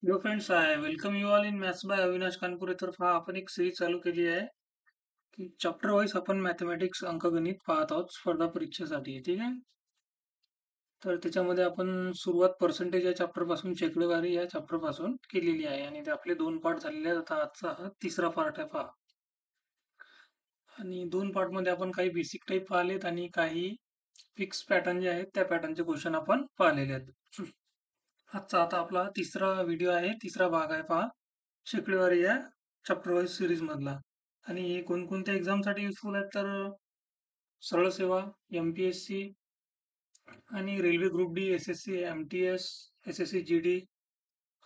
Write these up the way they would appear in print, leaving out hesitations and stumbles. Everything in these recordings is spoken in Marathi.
Hello friends, I welcome you all in Maths by Avinash Kanpuri. तर पहा आपण एक सिरीज चालू केली आहे की चॅप्टर वाईज आपण मॅथमॅटिक्स अंकगणित पाहत आहोत स्पर्धा परीक्षेसाठी. ठीक आहे. तर त्याच्यामध्ये आपण सुरुवात पर्सेंटेज या चॅप्टर पासून शेकडेवारी या चॅप्टर पासून केलेली आहे आणि ते आपले दोन पार्ट झालेले आहेत. आता आजचा हा तिसरा पार्ट आहे पहा. आणि दोन पार्ट मध्ये आपण काही बेसिक टाईप पाहिलेत आणि काही फिक्स पॅटर्न जे आहेत त्या पॅटर्नचे क्वेश्चन आपण पाहिलेले आहेत. आजचा आता आपला तिसरा व्हिडिओ आहे, तिसरा भाग आहे पहा, शेकडेवारी या चॅप्टर वाईज सिरीज मधला. आणि हे कोणकोणत्या एक्झामसाठी युजफुल आहेत तर सरळ सेवा, एमपीएससी आणि railway group D, SSC, MTS, SSC GD,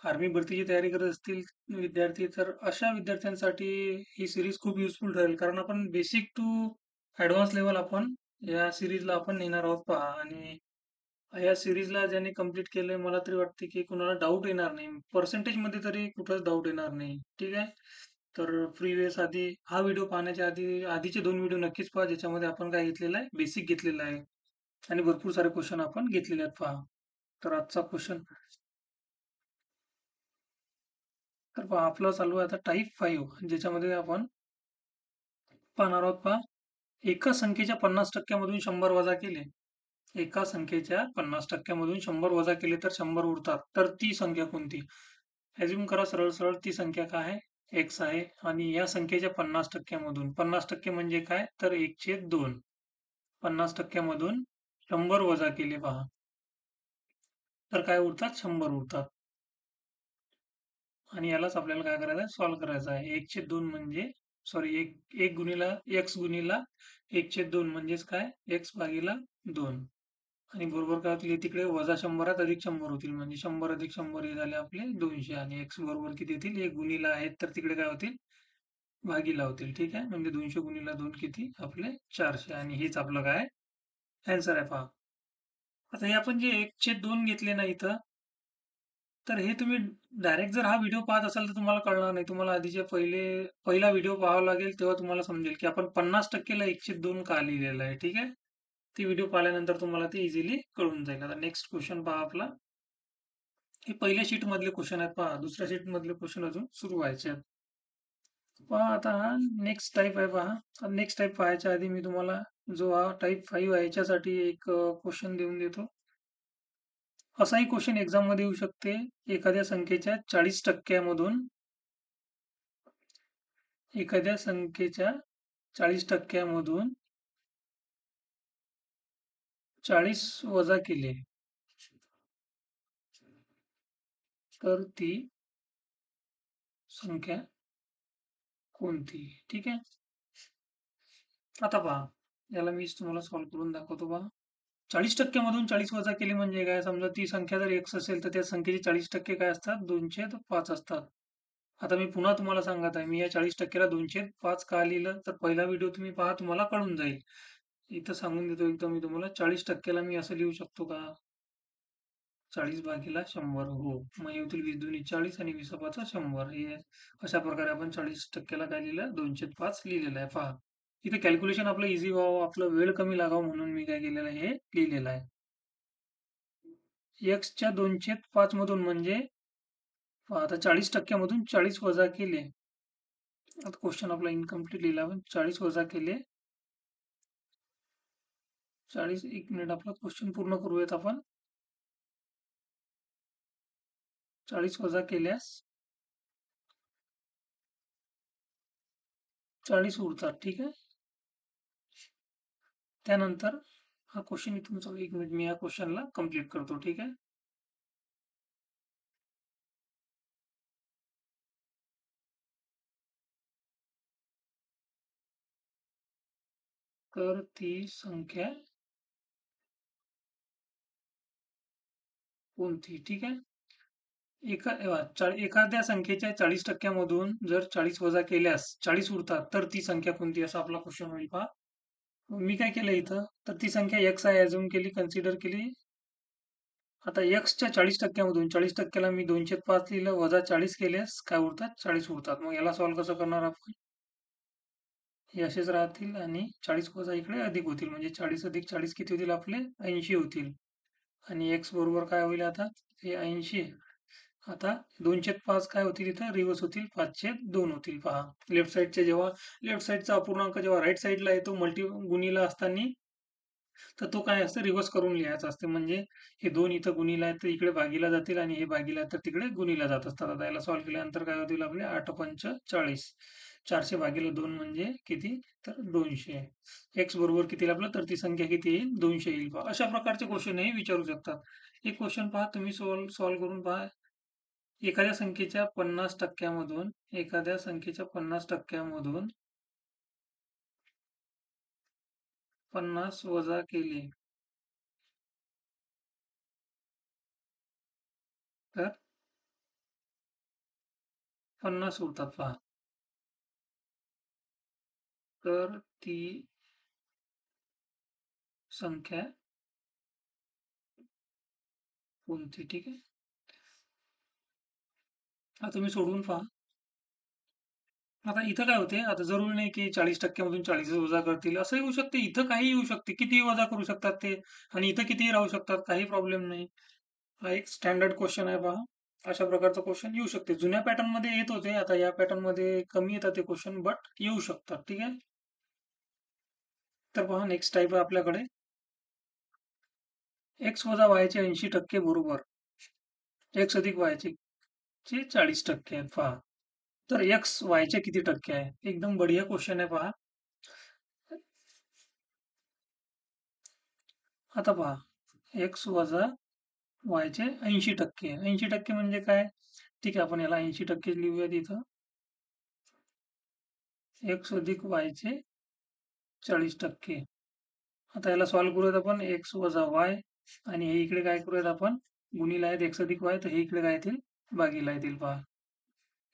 army भरतीची तयारी करत असतील विद्यार्थी तर अशा विद्यार्थ्यांसाठी ही सिरीज खूप युजफुल ठरेल. कारण आपण बेसिक टू ऍडव्हान्स लेवल आपण या सिरीजला आपण नेणार आहोत पहा. आणि या सिरीजला ज्यांनी कंप्लीट केलंय मला तरी वाटते की कुणाला डाऊट येणार नाही, पर्सेंटेज मध्ये तरी कुठंच डाऊट येणार नाही. ठीक आहे. तर प्रिव्हियस आधी हा व्हिडिओ पाहण्याच्या आधी आधीचे दोन व्हिडिओ नक्कीच पहा, ज्याच्यामध्ये आपण काय घेतलेलं आहे, बेसिक घेतलेलं आहे आणि भरपूर सारे क्वेश्चन आपण घेतलेले आहेत पहा. तर आजचा क्वेश्चन तर पहा आपला चालू आहे आता टाईप 5, ज्याच्यामध्ये आपण पाहणार आहोत पहा. एका संख्येच्या 50% मधून 100 वजा केले. एका संख्येच्या 50% मधून 100 वजा केले तर 100 उरतात. तर ती संख्या कोणती? अझ्युम करा सरळ सरळ ती संख्या काय आहे? एक्स आहे. आणि या संख्येच्या 50% मधून 50% म्हणजे काय तर 1/2. 50% मधून 100 वजा केले पहा. तर काय उरतात? 100 उरतात. आणि यालाच आपल्याला काय करायचं आहे? सॉल्व्ह करायचं आहे. 1/2 म्हणजे सॉरी एक एक गुणिला एक्स गुणिला 1/2 म्हणजेच काय? एक्स भागीला 2. आणि बरोबर काय होतील? तिकडे वजा 100 अधिक 100 होतील, म्हणजे 100 अधिक 100 हे झाले आपले 200. आणि एक्स बरोबर किती येतील? एक गुणिला आहेत तर तिकडे काय होतील? भागीला होतील. ठीक आहे. म्हणजे 200 गुणिला 2 किती? आपले 400. आणि हेच आपलं काय आन्सर आहे पहा. आता हे आपण जे 1/2 घेतले ना इथं, तर हे तुम्ही डायरेक्ट जर हा व्हिडिओ पाहत असाल तर तुम्हाला कळणार नाही. तुम्हाला आधीचे पहिला व्हिडिओ पाहावा लागेल, तेव्हा तुम्हाला समजेल की आपण 50%ला 1/2 का लिहिलेलं आहे. ठीक आहे. ती व्हिडिओ पाहिल्यानंतर तुम्हाला ते इझिली कळून जाईल. आता नेक्स्ट क्वेश्चन पहा आपला. हे पहिल्या शीट मधले क्वेश्चन आहेत पहा. दुसऱ्या शीट मधले क्वेश्चन अजून सुरू व्हायचे आहेत. पहा आता हा नेक्स्ट टाईप आहे पहा. नेक्स्ट टाईप पाहायच्या आधी मी तुम्हाला जो हा टाईप 5 आहे याच्यासाठी एक क्वेश्चन देऊन देतो. असाही क्वेश्चन एक्झाम मध्ये येऊ शकते. एखाद्या संख्येच्या 40%मधून एखाद्या संख्येच्या 40%मधून 40 वजा केले तर ती संख्या कोणती? ठीक आहे. आता पहा, याला मी तुम्हाला सॉल्व्ह करून दाखवतो पहा. 40% मधून 40 वजा केले म्हणजे काय? समजा ती संख्या जर एक्स असेल तर त्या संख्येचे 40% काय असतात? 205 असतात. आता मी पुन्हा तुम्हाला सांगत आहे, मी या 40%ला 205 का लिहिलं तर पहिला व्हिडिओ तुम्ही पहा, तुम्हाला कळून जाईल. इथं सांगून देतो एकदम मी तुम्हाला, 40%ला मी असं लिहू शकतो का? 40 भागीला 100. हो. मग येतील 20 दुनी 40 आणि 20 पाचा 100. हे अशा प्रकारे आपण 40%ला काय लिहिलं? 205 लिहिलेलं आहे पहा. इथे कॅल्क्युलेशन आपलं इझी व्हावं, आपलं वेळ कमी लागावं म्हणून मी काय केलेलं आहे? हे लिहिलेलं आहे. एक्सच्या 205 मधून म्हणजे पहा आता 40%मधून 40 वजा केले. आता क्वेश्चन आपला इनकम्प्लीट लिहिला आपण. 40 वजा केले. 40 एक मिनिट आपला क्वेश्चन पूर्ण करूयात आपण. 40 वजा केल्यास 40 उरतात. ठीक आहे. त्यानंतर हा क्वेश्चन इथून चालू. एक मिनिट मी या क्वेश्चनला कंप्लीट करतो. ठीक आहे. तर ती संख्या कोणती? ठीक आहे. एखाद्या संख्येच्या 40%मधून जर 40 वजा केल्यास 40 उरतात तर ती संख्या कोणती? असा आपला क्वेश्चन होईल पहा. मी काय केलं इथं, तर ती संख्या एक्स आहे अझ्युम केली, कन्सिडर केली. आता एक्सच्या 40%मधून 40%ला मी 205 लिहिलं, वजा 40 केल्यास काय उरतात? 40 उरतात. मग याला सॉल्व्ह कसं करणार आपण? हे असेच राहतील आणि 40 वजा इकडे अधिक होतील, म्हणजे 40 अधिक 40 किती होतील आपले? 80 होतील. आणि एक्स बरोबर काय होईल आता? हे 80 आता 2/5 काय होतील इथं रिव्हर्स होतील, 5/2 होतील पहा. लेफ्ट साइडचे जेव्हा लेफ्ट साइडचा अपूर्णांक जेव्हा राइट साइडला येतो गुणीला असताना, तर तो काय असतं रिव्हर्स करून लिहायचा असते. म्हणजे हे 2 इथं गुणीला आहेत तर इकडे भागीला जातील आणि हे भागीला आहेत तर तिकडे गुणीला जात असतात. आता याला सॉल्व्ह केल्यानंतर काय होतील आपले 8×5 = 40. 400 भागीले 2 म्हणजे किती? तर 200. एक्स बरोबर किती येईल आपलं? तर ती संख्या किती येईल? 200 येईल पहा. अशा प्रकारचे क्वेश्चनही विचारू शकतात. एक क्वेश्चन पहा तुम्ही सॉल्व्ह करून पहा. एखाद्या संख्येच्या 50% एखाद्या संख्येच्या 50% 50 वजा केले तर 50 उरतात पहा. तर ती संख्या कोणती? ठीक आहे. आता तुम्ही सोडवून पहा. आता इथं काय होते, आता जरुरी नाही की 40% मधून 40 वजा करतील. असंही होऊ शकते. इथं काहीही येऊ शकते. कितीही वजा करू शकतात ते आणि इथं कितीही राहू शकतात. काही प्रॉब्लेम नाही. हा एक स्टँडर्ड क्वेश्चन आहे पहा. अशा प्रकारचा क्वेश्चन येऊ शकते. जुन्या पॅटर्नमध्ये येत होते. आता या पॅटर्नमध्ये कमी येतात ते क्वेश्चन बट येऊ शकतात. ठीक आहे. तर पहा नेक्स्ट टाईप आहे आपल्याकडे. एक्स वजा वायचे 80% बरोबर एक्स अधिक वायचे 40% आहेत पहा. तर एक्स वायचे किती टक्के आहे? एकदम बढिया क्वेश्चन आहे पहा. आता पहा, एक्स वजा वायचे 80%. 80% म्हणजे काय? ठीक आहे, आपण याला 80% लिहूयात इथं. एक्स अधिक वायचे 40%. आता याला सॉल्व्ह करूयात आपण. एक्स वजा वाय आणि हे इकडे काय करूयात आपण? गुणीला आहेत एक्स अधिक वाय, तर हे इकडे काय येतील? भागीला येतील पहा.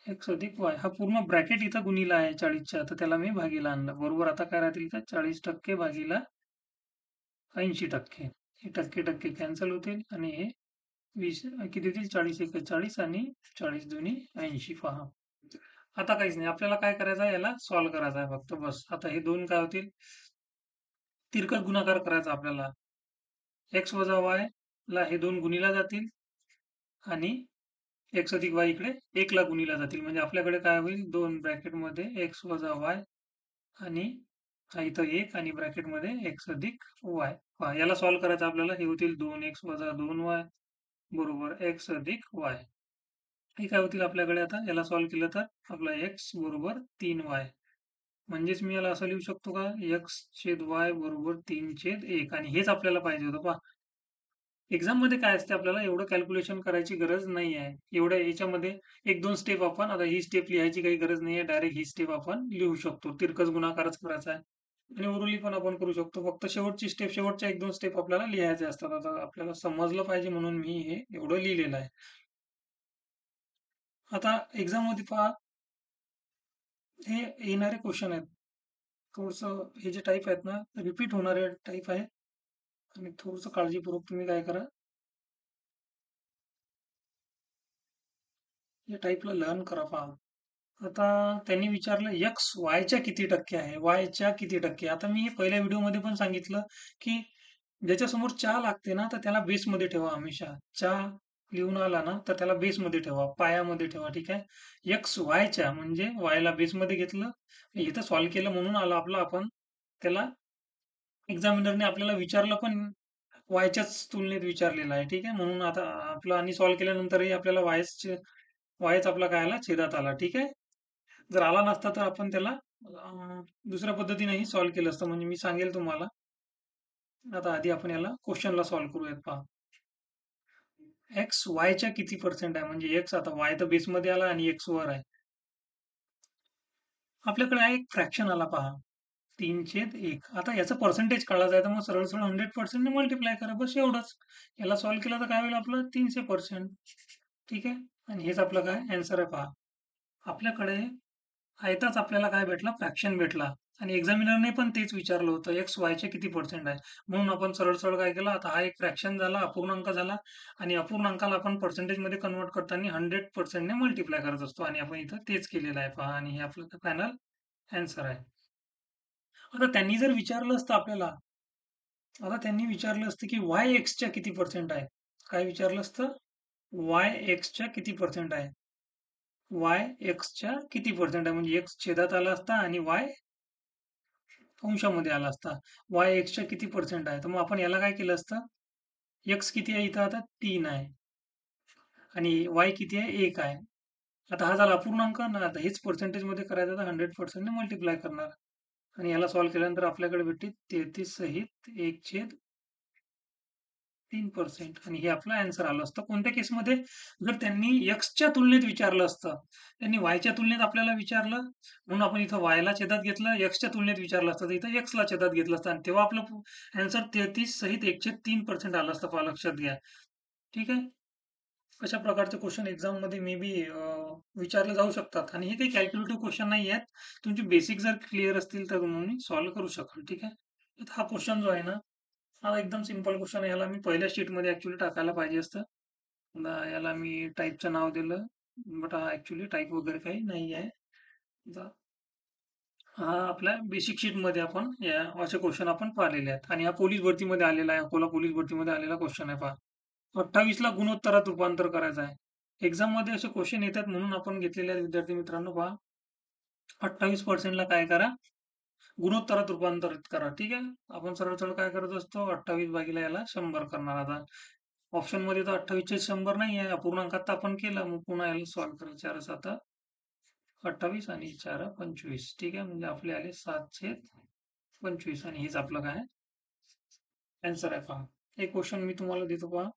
एक्स अधिक वाय हा पूर्ण ब्रॅकेट इथं गुणीला आहे 40च्या, तर त्याला मी भागीला आणलं. बरोबर आता काय राहतील इथं? 40% भागीला 80%. हे टक्के टक्के कॅन्सल होतील आणि हे 20 किती होतील? 40 एक 40 आणि 40 दुनी 80 पहा. आता काहीच नाही. आपल्याला काय करायचं आहे? याला सॉल्व्ह करायचं आहे फक्त बस. आता हे दोन काय होतील? तिरकस गुणाकार करायचा आपल्याला. एक्स वजा वाय ला हे दोन गुणीला जातील आणि एक्स अधिक वाय इकडे 1 ला गुणीला जातील. म्हणजे आपल्याकडे काय होईल? 2 ब्रॅकेटमध्ये एक्स वजा वाय आणि हा इथं 1 आणि ब्रॅकेटमध्ये एक्स अधिक वाय. पहा याला सॉल्व्ह करायचं आपल्याला. हे होतील 2x वजा 2y बरोबर एक्स अधिक वाय. हे काय होतील आपल्याकडे आता? याला सॉल्व्ह केलं तर आपला एक्स बरोबर 3y. म्हणजेच मी याला असं लिहू शकतो का? एक्स छेद वाय बरोबर 3/1 आणि हेच आपल्याला पाहिजे होतं पहा. एक्झाम मध्ये काय असते आपल्याला एवढं कॅल्क्युलेशन करायची गरज नाही आहे. एवढ्या याच्यामध्ये 1-2 स्टेप आपण आता ही स्टेप लिहायची काही गरज नाही आहे. डायरेक्ट ही स्टेप आपण लिहू शकतो. तिरकस गुणाकारच करायचा आहे. आणि उर्वरित पण आपण करू शकतो. फक्त शेवटची स्टेप शेवटच्या 1-2 स्टेप आपल्याला लिहायचे असतात. आता आपल्याला समजलं पाहिजे म्हणून मी हे एवढं लिहिलेलं आहे. आता एक्झाम मध्ये पहा हे येणारे क्वेश्चन आहेत. थोडंसं हे जे टाइप आहेत ना रिपीट होणारे टाइप आहेत आणि थोडंसं काळजीपूर्वक तुम्ही काय करा या टाइपला लर्न करा पहा. आता त्यांनी विचारलं एक्स वायच्या किती टक्के आहे? वायच्या किती टक्के? आता मी पहिल्या व्हिडिओमध्ये पण सांगितलं की ज्याच्यासमोर चा लागते ना तर त्याला बेसमध्ये ठेवा हमेशा. चा लिहून आला ना तर त्याला बेसमध्ये ठेवा, पायामध्ये ठेवा. ठीक आहे. एक्स वायच्या म्हणजे वायला बेसमध्ये घेतलं. इथं सॉल्व्ह केलं म्हणून आलं आपलं. आपण त्याला एक्झामिनरने आपल्याला विचारलं पण वायच्याच तुलनेत विचारलेलं आहे. ठीक आहे. म्हणून आता आपलं आणि सॉल्व्ह केल्यानंतरही आपल्याला वायच आपला काय आला? छेदात आला. ठीक आहे. जर आला नसता तर आपण त्याला दुसऱ्या पद्धतीनेही सॉल्व्ह केलं असतं. म्हणजे मी सांगेल तुम्हाला. आता आधी आपण याला क्वेश्चनला सॉल्व्ह करूयात पहा. एक्स वायच्या किती पर्सेंट आहे? म्हणजे एक्स आता वाय तर बेसमध्ये आला आणि एक्स वर आहे. आपल्याकडे आहे एक फ्रॅक्शन आला पहा. 3/1. आता याचं पर्सेंटेज काढायचं आहे तर मग सरळ सरळ 100% ने मल्टिप्लाय करा. बस एवढंच. याला सॉल्व्ह केलं तर काय होईल आपलं? 300%. ठीक आहे. आणि हेच आपलं काय आन्सर आहे पहा. आपल्याकडे आयताच आपल्याला काय भेटला? फ्रॅक्शन भेटला. आणि एक्झामिनरने पण तेच विचारलं होतं, एक्स वायचे किती पर्सेंट आहे? म्हणून आपण सरळ-सरळ काय केलं, आता हा एक फ्रॅक्शन झाला, अपूर्णांक झाला आणि अपूर्णांकाला आपण पर्सेंटेजमध्ये कन्व्हर्ट करताना 100% ने मल्टिप्लाय करत असतो आणि आपण इथं तेच केलेलं आहे पहा आणि हे आपलं फायनल आन्सर आहे. आता त्यांनी जर विचारलं असतं आपल्याला, आता त्यांनी विचारलं असतं की वाय एक्सच्या किती पर्सेंट आहे? काय विचारलं असतं? वाय एक्सच्या किती पर्सेंट आहे? वाय एक्सच्या किती पर्सेंट आहे म्हणजे एक्स छेदात आला असता आणि वाय अंशामध्ये आला असता. वाय एक्सच्या किती पर्सेंट आहे? तर मग आपण याला काय केलं असतं? एक्स किती आहे इथं आता 3 आहे आणि वाय किती आहे 1 आहे. आता हा झाला अपूर्णांक ना आता हेच पर्सेंटेजमध्ये करायचं तर 100% ने मल्टिप्लाय करणार आणि याला सॉल्व्ह केल्यानंतर आपल्याकडे भेटते 33 सहित 1/3% आणि हे आपलं आन्सर आलं असतं. कोणत्या केसमध्ये? जर त्यांनी एक्सच्या तुलनेत विचारलं असतं. त्यांनी वायच्या तुलनेत आपल्याला विचारलं, म्हणून आपण इथं वायला छेदात घेतलं, एक्सच्या तुलनेत विचारलं असतं, तर इथं एक्सला छेदात घेतलं असतं आणि तेव्हा आपलं आन्सर 33 सहित 1/3% आलं असतं. पहा लक्षात घ्या. ठीक आहे. अशा प्रकारचे क्वेश्चन एक्झाममध्ये मे बी विचारले जाऊ शकतात आणि हे काही कॅल्क्युलेटिव्ह क्वेश्चन नाही आहेत. तुमचे बेसिक जर क्लिअर असतील तर तुम्ही सॉल्व्ह करू शकाल. ठीक आहे. तर हा क्वेश्चन जो आहे ना, हा एकदम सिंपल क्वेश्चन आहे. याला मी पहिल्या शीटमध्ये ऍक्च्युली टाकायला पाहिजे असतं. याला मी टाईपचं नाव दिलं, बट हा ऍक्च्युली टाईप वगैरे काही नाही आहे. हा आपल्या बेसिक शीट मध्ये आपण असे क्वेश्चन आपण पाहिलेले आहेत आणि हा पोलीस भरतीमध्ये आलेला आहे. अकोला पोलीस भरतीमध्ये आलेला क्वेश्चन आहे. पहा 28 ला गुणोत्तरात रूपांतर करायचं आहे. एक्झाम मध्ये असे क्वेश्चन येतात म्हणून आपण घेतलेले आहेत विद्यार्थी मित्रांनो. पहा 28% ला काय करा, गुणोत्तरात रूपांतरित करा. ठीक आहे. आपण सरळ सरळ काय करत असतो, 28 भागीला याला 100 करणार. आता ऑप्शन मध्ये तर 28 100 नाही आहे, अपूर्णांकात तर आपण केलं. मग पुन्हा याला सॉल्व्ह करायचं. 4 आता 28 आणि 4 25. ठीक आहे. म्हणजे आपले आले 7/25 आणि हेच आपलं काय आन्सर आहे. पहा एक क्वेश्चन मी तुम्हाला देतो. पहा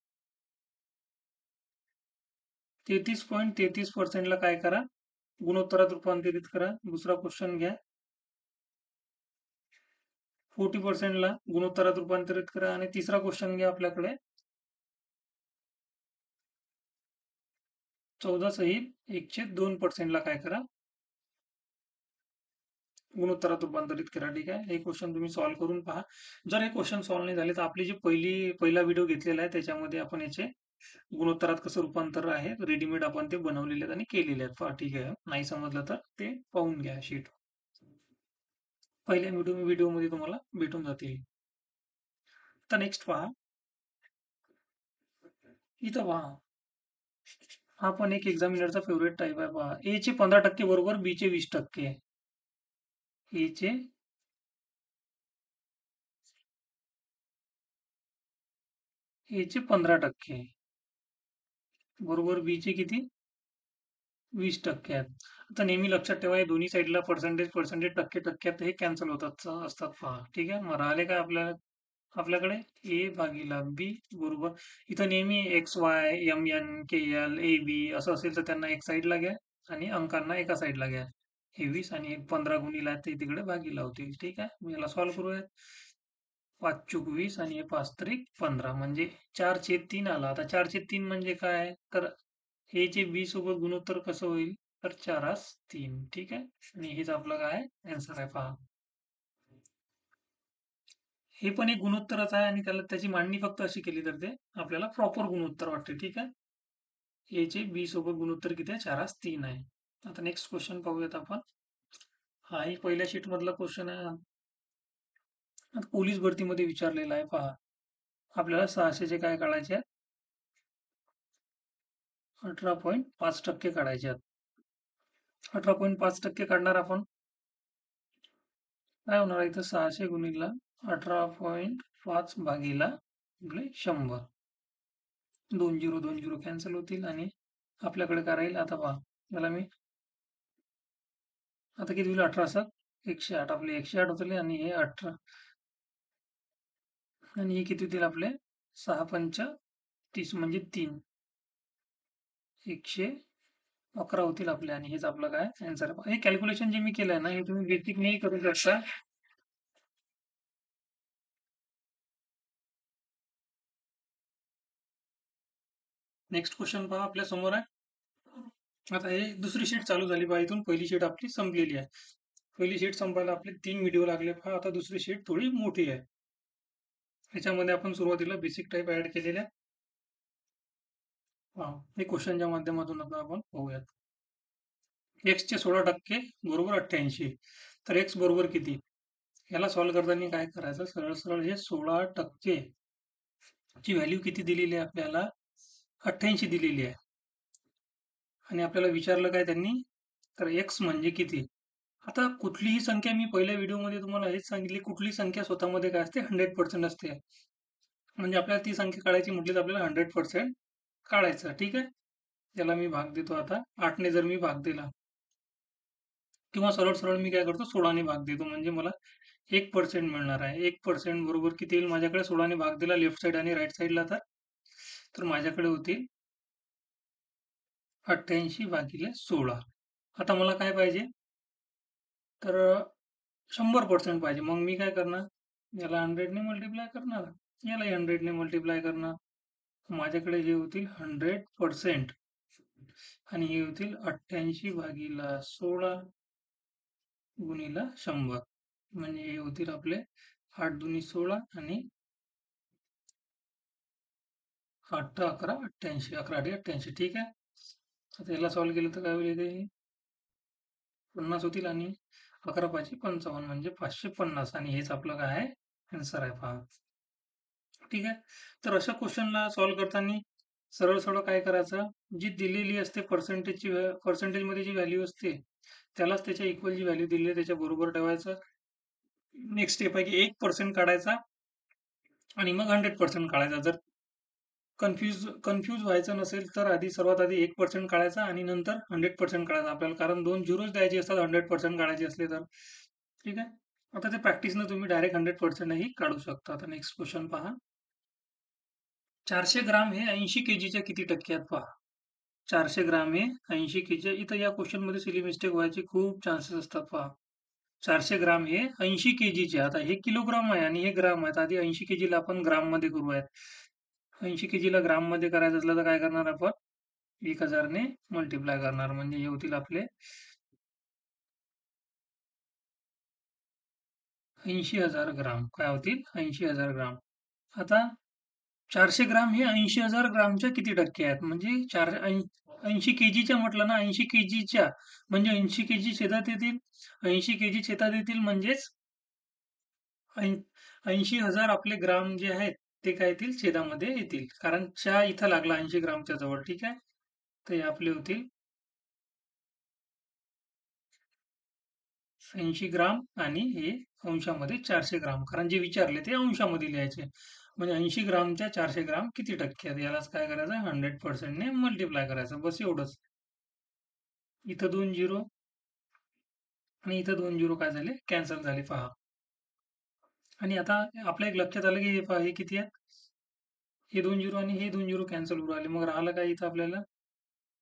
33.33% ला काय करा, गुणोत्तरात रूपांतरित करा. दुसरा क्वेश्चन घ्या. 40% ला गुणोत्तरात रूपांतरित करा आणि तिसरा क्वेश्चन घ्या आपल्याकडे 14 सहित 1/2% ला काय करा, गुणोत्तरात रूपांतरित करा. ठीक आहे. हे क्वेश्चन तुम्ही सॉल्व्ह करून पहा. जर हे क्वेश्चन सॉल्व्ह नाही झाले तर आपली जी पहिला व्हिडिओ घेतलेला आहे त्याच्यामध्ये आपण याचे गुणोत्तरात कसं रूपांतर आहे रेडीमेड आपण ते बनवलेले आहेत आणि केलेले आहेत. पहा ठीक आहे. नाही समजलं तर ते पाहून घ्या शीट. पहिल्या व्हिडिओमध्ये तुम्हाला भेटून जातील. आता नेक्स्ट पहा. इथं पहा. हा पण एक एक्झामिनरचा फेवरेट टाईप आहे. पहा ए चे 15% बरोबर बी चे 20%. ए चे ए चे 15% बरोबर बी चे किती 20% आहेत. आता नेहमी लक्षात ठेवा हे दोन्ही साईडला पर्सेंटेज पर्सेंटेज टक्के टक्क्यात हे कॅन्सल होतात असतात. पहा ठीक आहे. मग राहिले काय आपल्याकडे ए भागीला बी बरोबर इथं नेहमी X Y M N K L A B असं असेल तर त्यांना एक साईडला घ्या आणि अंकांना एका साईडला घ्या. हे 20 आणि 15 गुणिला ते तिकडे भागीला होतील. ठीक आहे. मग याला सॉल्व्ह करूयात. 5 × 20 आणि हे 5×3 = 15 म्हणजे 4/3 आला. आता 4/3 म्हणजे काय, तर हे जे 20 सोबत गुणोत्तर कसं होईल, तर 4×3. ठीक आहे. आणि हेच आपलं काय आन्सर आहे. पहा हे पण एक गुणोत्तरच आहे आणि त्याची मांडणी फक्त अशी केली तर ते आपल्याला प्रॉपर गुणोत्तर वाटते. ठीक आहे. ए चे बी सोबत गुणोत्तर किती आहे, 4×3 आहे. आता नेक्स्ट क्वेश्चन पाहूयात आपण. हा ही पहिल्या शीट मधला क्वेश्चन आहे. आता पोलीस भरतीमध्ये विचारलेला आहे. पहा आपल्याला 600चे काय काढायचे आहेत, 18.5% काढायचे आहेत. 18.5% काढणार आपण. काय होणार इथं 600 गुणिला 18.5 भागीला 100. 2 0 कॅन्सल होतील आणि आपल्याकडे काय राहील. आता पहा याला मी आता किती होईल, 18×7 108. आपले 108 होतील आणि हे 18 आणि हे किती होतील आपले 6×5 = 30 म्हणजे 3 111 होतील आपले आणि हेच आपलं काय आन्सर आहे. हे कॅल्क्युलेशन जे मी केलंय ना हे तुम्ही बेसिक नाही करू शकता. नेक्स्ट क्वेश्चन पहा आपल्या समोर आहे. आता हे दुसरी शीट चालू झाली पहा. इथून पहिली शीट आपली संपलेली आहे. पहिली शीट संपायला आपले 3 व्हिडिओ लागले. पहा आता दुसरी शीट थोडी मोठी आहे. याच्यामध्ये आपण सुरुवातीला बेसिक टाईप ऍड केलेल्या. हे क्वेश्चनच्या माध्यमातून आता आपण पाहूयात. एक्स चे 16% बरोबर 88. तर एक्स बरोबर किती, याला सॉल्व्ह करताना काय करायचं, सरळ सरळ हे 16% ची व्हॅल्यू किती दिलेली आहे आपल्याला, 88 दिलेली आहे आणि आपल्याला विचारलं काय त्यांनी, तर एक्स म्हणजे किती. आता कुठलीही संख्या, मी पहिल्या व्हिडिओमध्ये तुम्हाला हेच सांगितले, कुठलीही संख्या स्वतःमध्ये काय असते, 100% असते. म्हणजे आपल्याला ती संख्या काढायची म्हटली तर आपल्याला 100% काढायचं. ठीक आहे. त्याला मी भाग देतो आता. 8ने जर मी भाग दिला किंवा सरळ सरळ मी काय करतो, 16ने भाग देतो, म्हणजे मला 1% मिळणार आहे. 1% बरोबर किती येईल माझ्याकडे, 16ने भाग दिला लेफ्ट साईड आणि राईट साईडला, तर माझ्याकडे होतील 88 भागिले 16. आता मला काय पाहिजे, तर 100% पाहिजे. मग मी काय करणार, याला 100ने मल्टिप्लाय करणार, याला 100ने मल्टिप्लाय करणार. माझ्याकडे हे होतील 100% आणि हे होतील 88 भागिले 16 गुणिले 100. म्हणजे हे होतील आपले 8 दुनी 16 आणि 8 11 88, 11 88. ठीक आहे. आता याला सॉल्व्ह केलं तर काय होईल, इथे 50 होतील आणि 11 5 55 म्हणजे 550, आणि हेच आपलं काय आहे, आन्सर आहे पहा. ठीक आहे. तर अशा क्वेश्चनला सॉल्व्ह करताना सरळ सरळ काय करायचं, जी दिलेली असते पर्सेंटेजची, पर्सेंटेजमध्ये जी व्हॅल्यू असते त्यालाच त्याच्या इक्वल जी व्हॅल्यू दिली आहे त्याच्या बरोबर ठेवायचं. नेक्स्ट स्टेप आहे की 1% काढायचा आणि मग 100% काढायचा. जर कन्फ्यूज व्हायचं नसेल तर सर्वात आधी 1% काढायचा आणि नंतर 100% काढायचा आपल्याला, कारण 2 झिरोज द्यायचे असतात 100% काढायचे असले तर. ठीक आहे. आता ते प्रॅक्टिसनं तुम्ही डायरेक्ट 100%ही काढू शकता. आता नेक्स्ट क्वेश्चन पहा. 400 ग्राम हे 80 केजीच्या किती टक्के आहेत पहा. 400 ग्राम हे 80 केजी. इथं या क्वेश्चन मध्ये सिली मिस्टेक व्हायचे खूप चान्सेस असतात पहा. 400 ग्राम हे 80 केजीचे, आता हे किलोग्राम आहे आणि हे ग्राम आहेत. आधी 80 केजीला आपण ग्राम मध्ये करूयात. 80 केजीला ग्राम मध्ये करायचं असलं तर काय करणार आपण, 1000 ने मल्टिप्लाय करणार, म्हणजे हे होतील आपले 80,000 ग्राम. काय होतील, 80,000 ग्राम. आता 400 ग्राम हे 80,000 ग्रामच्या किती टक्के आहेत, म्हणजे 80 केजीच्या म्हटलं ना, 80 केजीच्या म्हणजे 80 केजी छेदात येतील, 80 केजी छेदात येतील म्हणजेच 80,000 आपले ग्राम जे आहेत ते काय येतील, छेदामध्ये येतील, कारण च्या इथं लागला 80 ग्रामच्या जवळ. ठीक आहे. तर हे आपले होतील 80 ग्राम आणि हे अंशामध्ये 400 ग्राम, कारण जे विचारले ते अंशामध्ये लिहायचे. म्हणजे 80 ग्रामच्या 400 ग्राम किती टक्के आहेत, यालाच काय करायचं, 100%ने मल्टिप्लाय करायचं, बस एवढंच. इथं 2 झिरो आणि इथं 2 झिरो काय झाले, कॅन्सल झाले पहा. आणि आता आपल्या एक लक्षात आलं की हे पहा, हे किती आहेत, हे 2 झिरो आणि हे 2 झिरो कॅन्सल होऊन राहिले. मग राहिलं काय इथं आपल्याला,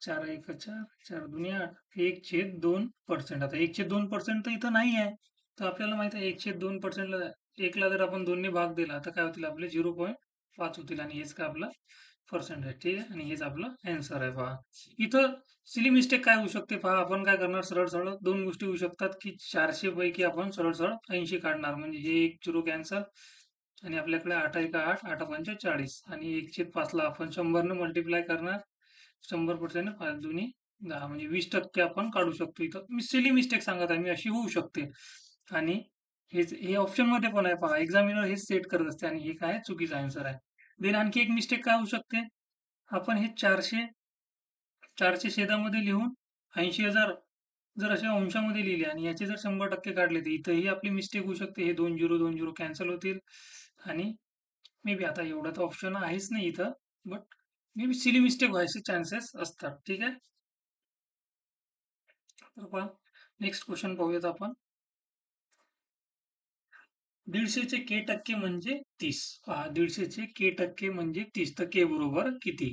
4 एक 4, 4 दुनी 8, 1/2%. आता 1/2% तर इथं नाही आहे. तर आपल्याला माहित आहे 1/2%ला, एकला जर आपण 2ने भाग दिला तर काय होतील आपले 0.5 होतील, आणि हेच काय आपलं पर्सेंट आहे. ठीक आहे. आणि हेच आपलं आन्सर आहे पहा. इथं सिली मिस्टेक काय होऊ शकते पहा, आपण काय करणार, सरळ सरळ दोन गोष्टी होऊ शकतात की 400 पैकी आपण सरळ सरळ 80 काढणार, म्हणजे हे एक झिरो कॅन्सल आणि आपल्याकडे 8 एक 8, 8 पंचे 40 आणि 1/5 ला आपण 100 ने मल्टिप्लाय करणार. 100% 5 दुनी 10 म्हणजे 20% आपण काढू शकतो. इथं मी सिली मिस्टेक सांगत आहे, मी अशी होऊ शकते. आणि हे ऑप्शन मध्ये पण आहे पहा, एक्झामिनर हेच सेट करत असते आणि हे काय चुकीचा आन्सर आहे. देन आणखी एक मिस्टेक काय होऊ शकते, आपण हे 400 छेदामध्ये लिहून 80,000 जर अशा अंशामध्ये लिहिले आणि याचे जर 100% काढले तर इथंही आपली मिस्टेक होऊ शकते. हे 2 कॅन्सल होतील आणि मे बी, आता एवढा तर ऑप्शन आहेच नाही इथं, but may be silly mistake व्हायचे चान्सेस असतात. ठीक आहे. तर पहा, नेक्स्ट क्वेश्चन पाहूयात आपण. 150चे के टक्के म्हणजे 30. पहा, 150चे के टक्के म्हणजे 30, तर के बरोबर किती,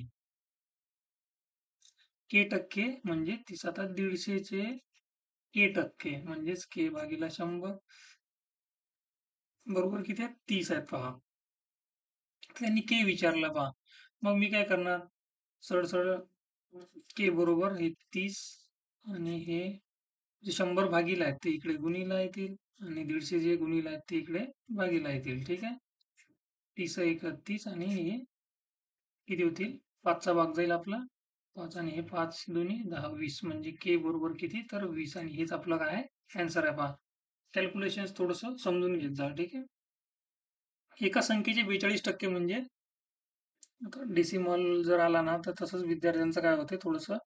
के टक्के म्हणजे 30. आता 150चे के टक्के म्हणजेच के भागीला 100 बरोबर किती आहेत, 30 आहेत पहा. त्यांनी के विचारलं पहा, मग मी काय करणार, सरळ सरळ के बरोबर हे 30 आणि हे जे 100 भागीला आहेत ते इकडे गुणीला येतील आणि 150 जे गुणीला आहेत ते इकडे भागीला येतील. ठीक आहे. 30 31 आणि हे किती होतील, 5चा भाग जाईल आपला 5 आणि हे 5 दुनी 10 20, म्हणजे के बरोबर किती, तर 20, आणि हेच आपलं काय आहे, आन्सर आहे पहा. कॅल्क्युलेशन थोडस समजून घेत जा. ठीक आहे. एका संख्येचे 42% म्हणजे आता डेसिमल जर आला ना तर तसंच विद्यार्थ्यांचं काय होते थोडंसं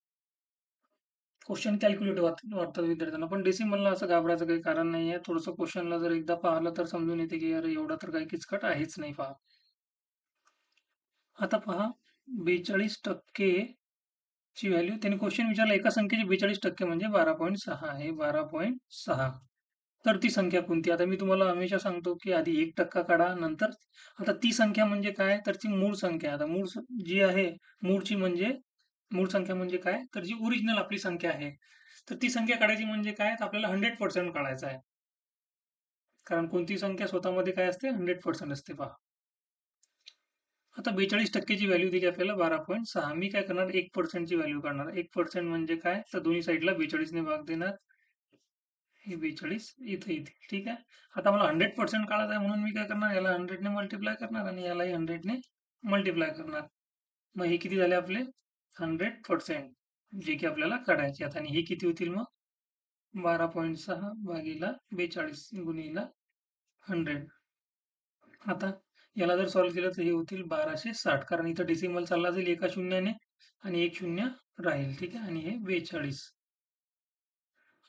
क्वेश्चन कॅल्क्युलेट वाटतात विद्यार्थ्यांना. पण डेसिमलला असं घाबरायचं काही कारण नाहीये. थोडंसं क्वेश्चनला जर एकदा पाहिलं तर समजून येते की अरे एवढा तर काही किचकट आहेच नाही पहा. आता पहा 42% ची व्हॅल्यू त्यांनी क्वेश्चन विचारला एका संख्येची 42% म्हणजे 12.6 आहे 12.6. तर ती संख्या कोणती? आता मी तुम्हाला हमेशा सांगतो की आधी 1% काढा नंतर आता ती संख्या म्हणजे काय तर ती मूळ संख्या. आता जी आहे मूळची म्हणजे मूळ संख्या म्हणजे काय तर जी ओरिजिनल आपली संख्या आहे. तर ती संख्या काढायची म्हणजे काय तर आपल्याला 100% काढायचं आहे. कारण कोणती संख्या स्वतःमध्ये काय असते 100% असते पहा. आता 42% ची व्हॅल्यू दिली आपल्याला 12.6. मी काय करणार 1% ची व्हॅल्यू काढणार. 1% म्हणजे काय तर दोन्ही साईडला 42 ने भाग देणार. हे 42 इथे येते. ठीक आहे. आता मला 100% काढायचं आहे म्हणून मी काय करणार याला 100 ने मल्टिप्लाय करणार आणि यालाही 100 ने मल्टिप्लाय करणार. मग हे किती झाले आपले 100% जे की आपल्याला काढायचे आहेत आणि हे किती होतील मग 12.6 भागीला 42 गुणिला 100. आता याला जर सॉल्व्ह केलं तर हे होतील 1260 कारण इथं डेसिमल चालला जाईल एका शून्याने आणि एक शून्य राहील. ठीक आहे आणि हे 42.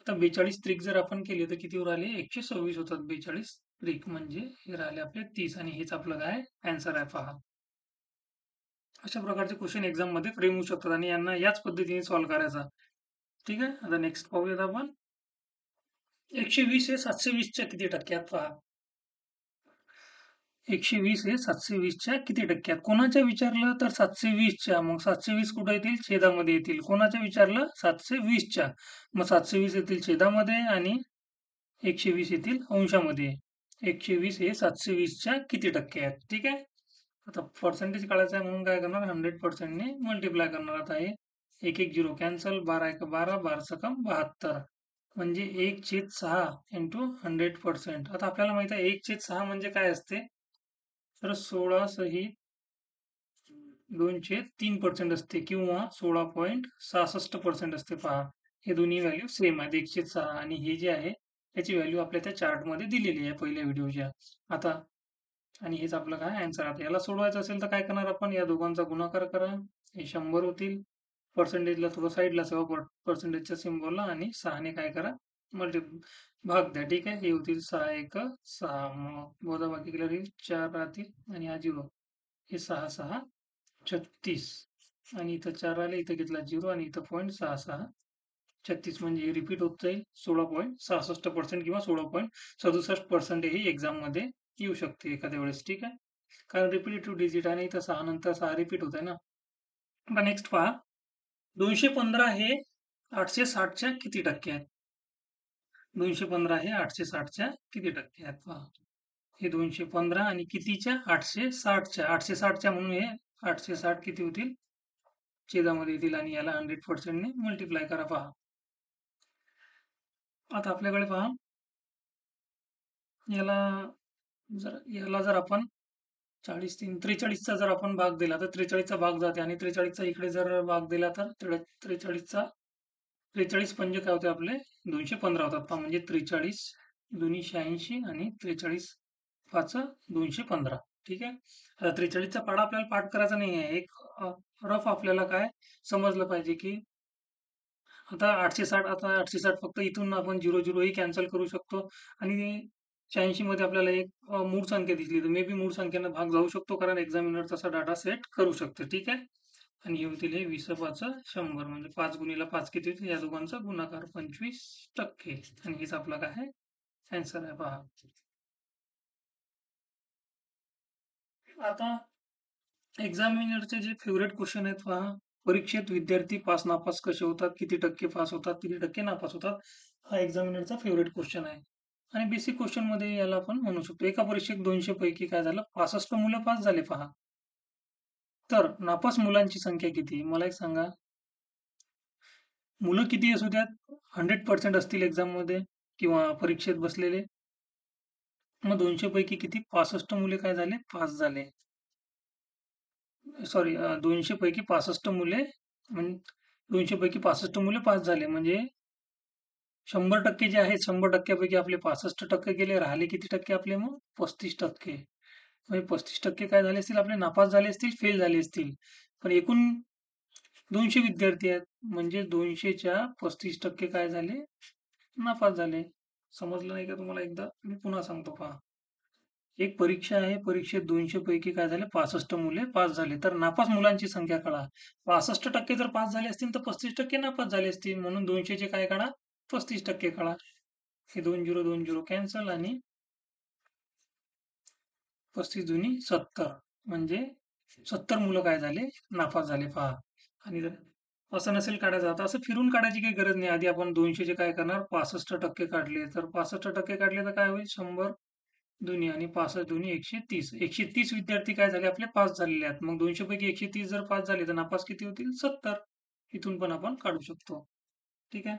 आता 42 त्रिक जर आपण केले तर किती राहिले 126 होतात. 42 त्रिक म्हणजे हे राहिले आपले 30 आणि हेच आपलं काय आन्सर आहे पहा. अशा प्रकारचे क्वेश्चन एक्झाम मध्ये फ्रेम होऊ शकतात आणि यांना याच पद्धतीने सॉल्व्ह करायचा. ठीक आहे. आता नेक्स्ट पाहूयात आपण 120 हे 720च्या किती टक्क्यात पहा. 120 हे 720च्या किती टक्क्यात? कोणाच्या विचारलं तर 720च्या. मग 720 कुठे येतील? छेदामध्ये येतील. कोणाच्या विचारलं? 720च्या. मग 720 येतील छेदामध्ये आणि 120 येतील अंशामध्ये. 120 हे 720च्या किती टक्के आहेत? ठीक आहे. आता पर्सेंटेज काढायचं आहे म्हणून काय करणार 100% ने मल्टिप्लाय करणार. आता हे एक एक झिरो कॅन्सल 12 12 सकम 72 म्हणजे 1/6 इंटू 100%. आता आपल्याला माहित आहे 1/6 म्हणजे काय असते तर 16 सहित 2/3% असते किंवा 16.66% असते पहा. हे दोन्ही व्हॅल्यू सेम आहेत 1/6 आणि हे जे आहे त्याची व्हॅल्यू आपल्या त्या चार्टमध्ये दिलेली आहे पहिल्या व्हिडिओच्या. आता आणि हेच आपलं काय आन्सर. आता याला सोडवायचं असेल तर काय करणार आपण या दोघांचा गुणाकार करा. हे 100 होतील. पर्सेंटेजला थोडं साईडला ठेवा पर्सेंटेजच्या सिम्बॉलला आणि 6 ने काय करा मल्टी भाग द्या. ठीक आहे. हे होतील 6 एक 6 मग वजाबाकी केल्यावर हे 4 राहतील आणि हा 0. हे 6 6 36 आणि इथं 4 आले इथं घेतला 0 आणि इथं 0.66 36 म्हणजे हे रिपीट होत जाईल 16.66% किंवा 16.67% ही एक्झाम मध्ये येऊ शकते एखाद्या वेळेस. ठीक आहे. कारण रिपीटेटिव्ह डिजिट आहे आणि इथं 6 नंतर 6 रिपीट होत आहे ना. आता नेक्स्ट पहा 215 हे 860च्या किती टक्के आहेत? 215 हे 860च्या किती टक्के आहेत पहा. हे 215 आणि कितीच्या 860च्या 860च्या म्हणून हे 860 किती होतील छेदामध्ये येतील आणि याला 100% ने मल्टिप्लाय करा पहा. आता आपल्याकडे पहा याला याला जर आपण 40 3 43चा जर आपण भाग दिला तर 43चा भाग जाते आणि 43चा इकडे जर भाग दिला तर 43चा 43 पंजे काय होते आपले 215 होतात पहा. म्हणजे 43 दोन्ही 86 आणि 43 पाच 215. ठीक आहे. आता 43चा पाढा आपल्याला पाठ करायचा नाही आहे. एक रफ आपल्याला काय समजलं पाहिजे की आता 860 आता 860 फक्त इथून आपण 00 ही कॅन्सल करू शकतो आणि 86 मध्ये आपल्याला एक मूळ संख्या दिसली तर मे बी मूळ संख्येनं भाग जाऊ शकतो कारण एक्झामिनर तसा डाटा सेट करू शकतो. ठीक आहे. आणि हे होतील हे 20 5 100 म्हणजे 5 गुणिला 5 किती होतील या दोघांचा गुणाकार 25% आणि हेच आपला काय आहे आन्सर आहे पहा. आता एक्झामिनरचे जे फेवरेट क्वेश्चन आहेत पहा. परीक्षेत विद्यार्थी पास नापास कसे होतात? किती टक्के पास होतात? किती टक्के नापास होतात? हा एक्झामिनरचा फेवरेट क्वेश्चन आहे. आणि बेसिक क्वेश्चन मध्ये याला आपण म्हणू शकतो. एका परीक्षेत 200 पैकी काय झालं 65 मुलं पास झाले पहा. तर नापास मुलांची संख्या किती? मला एक सांगा. मुलं किती असू द्यात 100% असतील एक्झाम मध्ये किंवा परीक्षेत बसलेले. मग 200 पैकी किती 65 मुले काय झाले पास झाले. सॉरी 200 पैकी 65 मुले म्हणजे 200 पैकी 65 मुले पास झाले म्हणजे 100% जे आहेत 100%पैकी आपले 65% गेले राहिले किती टक्के आपले मग 35%. म्हणजे 35% काय झाले असतील आपले नापास झाले असतील, फेल झाले असतील. पण एकूण 200 विद्यार्थी आहेत. म्हणजे 200च्या 35% काय झाले? नापास झाले. समजलं नाही का तुम्हाला एकदा? मी पुन्हा सांगतो पहा. एक परीक्षा आहे. परीक्षेत 200 पैकी काय झाले? 65 मुले पास झाले. तर नापास मुलांची संख्या काढा. 65% जर पास झाले असतील, तर 35% नापास झाले असतील. म्हणून 200 चे काय काढा? 35% काढा. हे 2 0 कॅन्सल आणि 35 दुनी 70 म्हणजे 70 मुलं काय झाले? नापास झाले पहा. आणि जर असं नसेल काढायचं आता असं फिरून काढायची काही गरज नाही. आधी आपण 200 चे काय करणार? 65% काढले. तर 65% काढले तर काय होईल? 100 दोन्ही आणि 65 दोन्ही 130. 130 विद्यार्थी काय झाले आपले पास झालेले आहेत. मग 200 पैकी 130 जर पास झाले तर नापास किती होतील? 70. इथून पण आपण काढू शकतो. ठीक आहे.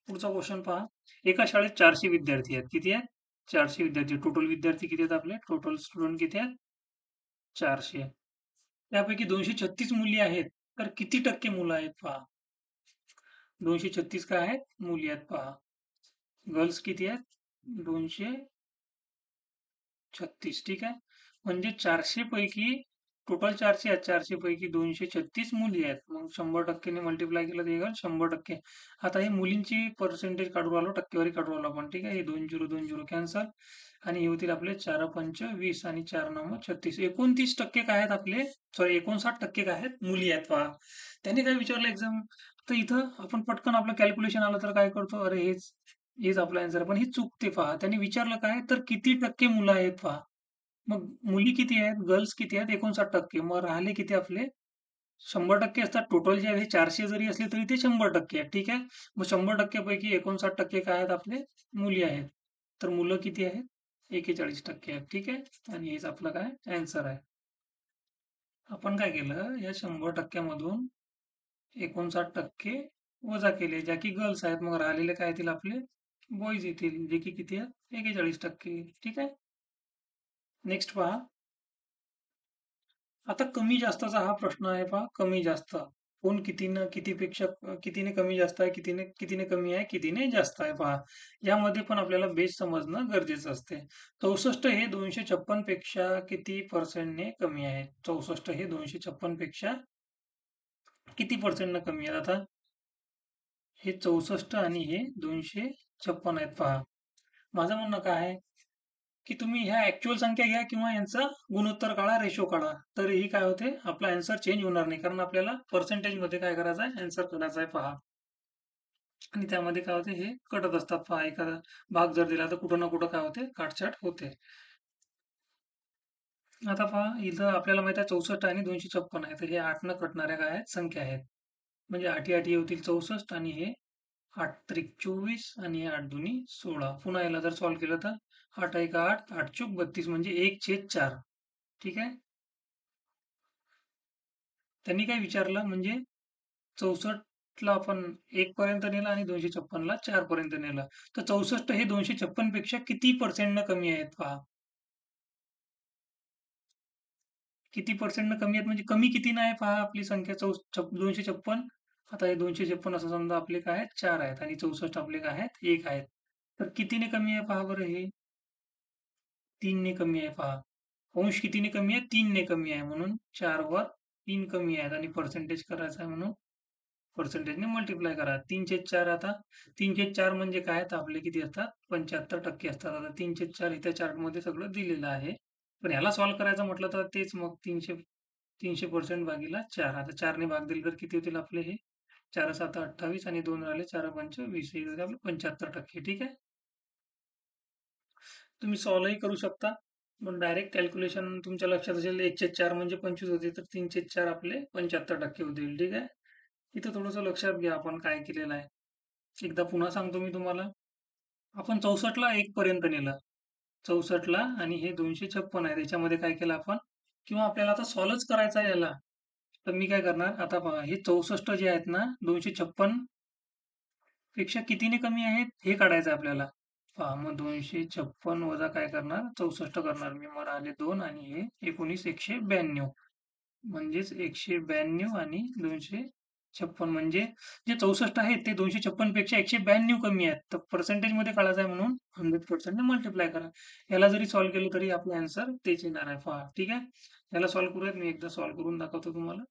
पुढचा क्वेश्चन पहा. एका शाळेत 400 विद्यार्थी आहेत. किती आहेत? 400 विद्यार्थी. टोटल विद्यार्थी किती आहेत आपले? टोटल स्टुडंट किती आहेत? 400. त्यापैकी 236 मुली आहेत. तर किती टक्के मुलं आहेत पहा. 236 काय आहेत? मुली आहेत पहा. गर्ल्स किती आहेत? 236. ठीक आहे. म्हणजे 400 पैकी टोटल 400 आहेत. 400 पैकी 236 मुली आहेत. मग 100% ने मल्टिप्लाय केलं तर येईल 100%. आता हे मुलींची पर्सेंटेज काढू आलो, टक्केवारी काढू आलो आपण. ठीक आहे. हे 2 0 कॅन्सल आणि हे होतील आपले 4 पंच 20 आणि 4 9 36. 29% काय आहेत आपले? सॉरी 59% काय आहेत? मुली आहेत पहा. त्यांनी काय विचारलं एक्झाम? तर इथं आपण पटकन आपलं कॅल्क्युलेशन आलं तर काय करतो? अरे हेच हेच आपला आन्सर. पण ही चुकते पहा. त्यांनी विचारलं काय? तर किती टक्के मुलं आहेत पहा. मग मुली किती आहेत? गर्ल्स किती आहेत? 59%. मग राहिले किती आपले? 100% असतात. टोटल जे आहे 400 जरी असले तरी ते 100% आहेत. ठीक आहे. मग 100% पैकी 59% काय आहेत आपले? मुली आहेत. तर मुलं किती आहेत? 41% आहेत. ठीक आहे. आणि हेच आपलं काय आन्सर आहे. आपण काय केलं? या 100% मधून 59% वजा केले, ज्या की गर्ल्स आहेत. मग राहिलेले काय येतील आपले? बॉईज येतील, जे की किती आहेत? 41%. ठीक आहे. नेक्स्ट पहा. आता कमी जास्तचा हा प्रश्न आहे पहा. कमी जास्त कोण कितीनं कितीपेक्षा कितीने कमी जास्त आहे, कितीने कमी आहे, कितीने जास्त आहे पहा. यामध्ये पण आपल्याला बेस समजणं गरजेचं असते. 64 हे 256 पेक्षा किती पर्सेंटने कमी आहे? 64 हे 256 पेक्षा किती पर्सेंटनं कमी आहे? आता हे 64 आणि हे 256 आहेत पहा. माझं म्हणणं काय आहे, की तुम्ही ह्या ऍक्च्युअल संख्या घ्या किंवा यांचा गुणोत्तर काढा, रेशो काढा. तरीही काय होते? आपला आन्सर चेंज होणार नाही. कारण आपल्याला पर्सेंटेज मध्ये काय करायचं आहे? आन्सर काढायचा आहे पहा. आणि त्यामध्ये काय होते? हे कटत असतात पहा. एखादा भाग जर दिला तर कुठं ना कुठं काय होते? काटछाट होते. आता पहा इथं आपल्याला माहित आहे 64 आणि 256 आहे. तर हे 8 न कटणाऱ्या काय आहेत? संख्या आहेत. म्हणजे 8 8 होतील 64 आणि हे 8 त्रिक 24 आणि हे 8 दुनी 16. पुन्हा याला जर सॉल्व्ह केलं तर 8 1 8 8 चूक 32 म्हणजे 1/4. ठीक आहे. त्यांनी काय विचारलं म्हणजे 64 ला आपण 1 पर्यंत नेलं आणि 256 ला 4 पर्यंत नेलं. तर 64 हे 256 पेक्षा किती पर्सेंट न कमी आहेत पहा. किती पर्सेंट न कमी आहेत म्हणजे कमी किती आहे पहा आपली संख्या 256. आता हे 256 असं समजा आपले काय आहेत? 4 आहेत आणि 64 आपले काय आहेत? 1 आहेत. तर कितीने कमी आहे पहा बरं हे? 3 ने कमी आहे पहा. अंश कितीने कमी आहे? 3 ने कमी आहे. म्हणून 4 वर 3 कमी आहेत आणि पर्सेंटेज करायचं आहे म्हणून पर्सेंटेजने मल्टिप्लाय करा. 3/4 आता 3/4 म्हणजे काय? तर आपले किती असतात? 75% असतात. आता 3/4 इथे चार्टमध्ये सगळं दिलेलं आहे. पण ह्याला सॉल्व्ह करायचं म्हटलं तर तेच मग 300% भागीला 4. आता 4 ने भाग दिले तर किती होतील आपले हे? 4 7 28 आणि 2 राहिले 4 5 20. हे होते आपले 75%. ठीक आहे. तुम्ही सॉल्व्हही करू शकता. पण डायरेक्ट कॅल्क्युलेशन तुमच्या लक्षात असेल 1/4 म्हणजे 25 होते तर 3/4 आपले 75% होतील. ठीक आहे. इथं थोडंसं लक्षात घ्या आपण काय केलेलं आहे. एकदा पुन्हा सांगतो मी तुम्हाला. आपण 64 ला 1 पर्यंत नेलं. 64 ला आणि हे 256 आहे. त्याच्यामध्ये काय केलं आपण? किंवा आपल्याला आता सॉल्व्हच करायचं आहे याला. तर मी काय करणार? आता पहा हे 64 जे आहेत ना 256 पेक्षा कितीने कमी आहेत? हे काढायचं आहे आपल्याला. पहा मग 256 वजा काय करणार? 64 करणार मी. मग राहिले 2 आणि हे 19 192. म्हणजेच 192 आणि 256. 56 म्हणजे जे 64 आहेत ते 256 पेक्षा 192 कमी आहेत. तर पर्सेंटेजमध्ये काढायचं आहे म्हणून 100% ने मल्टिप्लाय करा. याला जरी सॉल्व्ह केलं तरी आपला आन्सर तेच येणार आहे पहा. ठीक आहे. याला सॉल्व्ह करूयात. मी एकदा सॉल्व्ह करून दाखवतो तुम्हाला.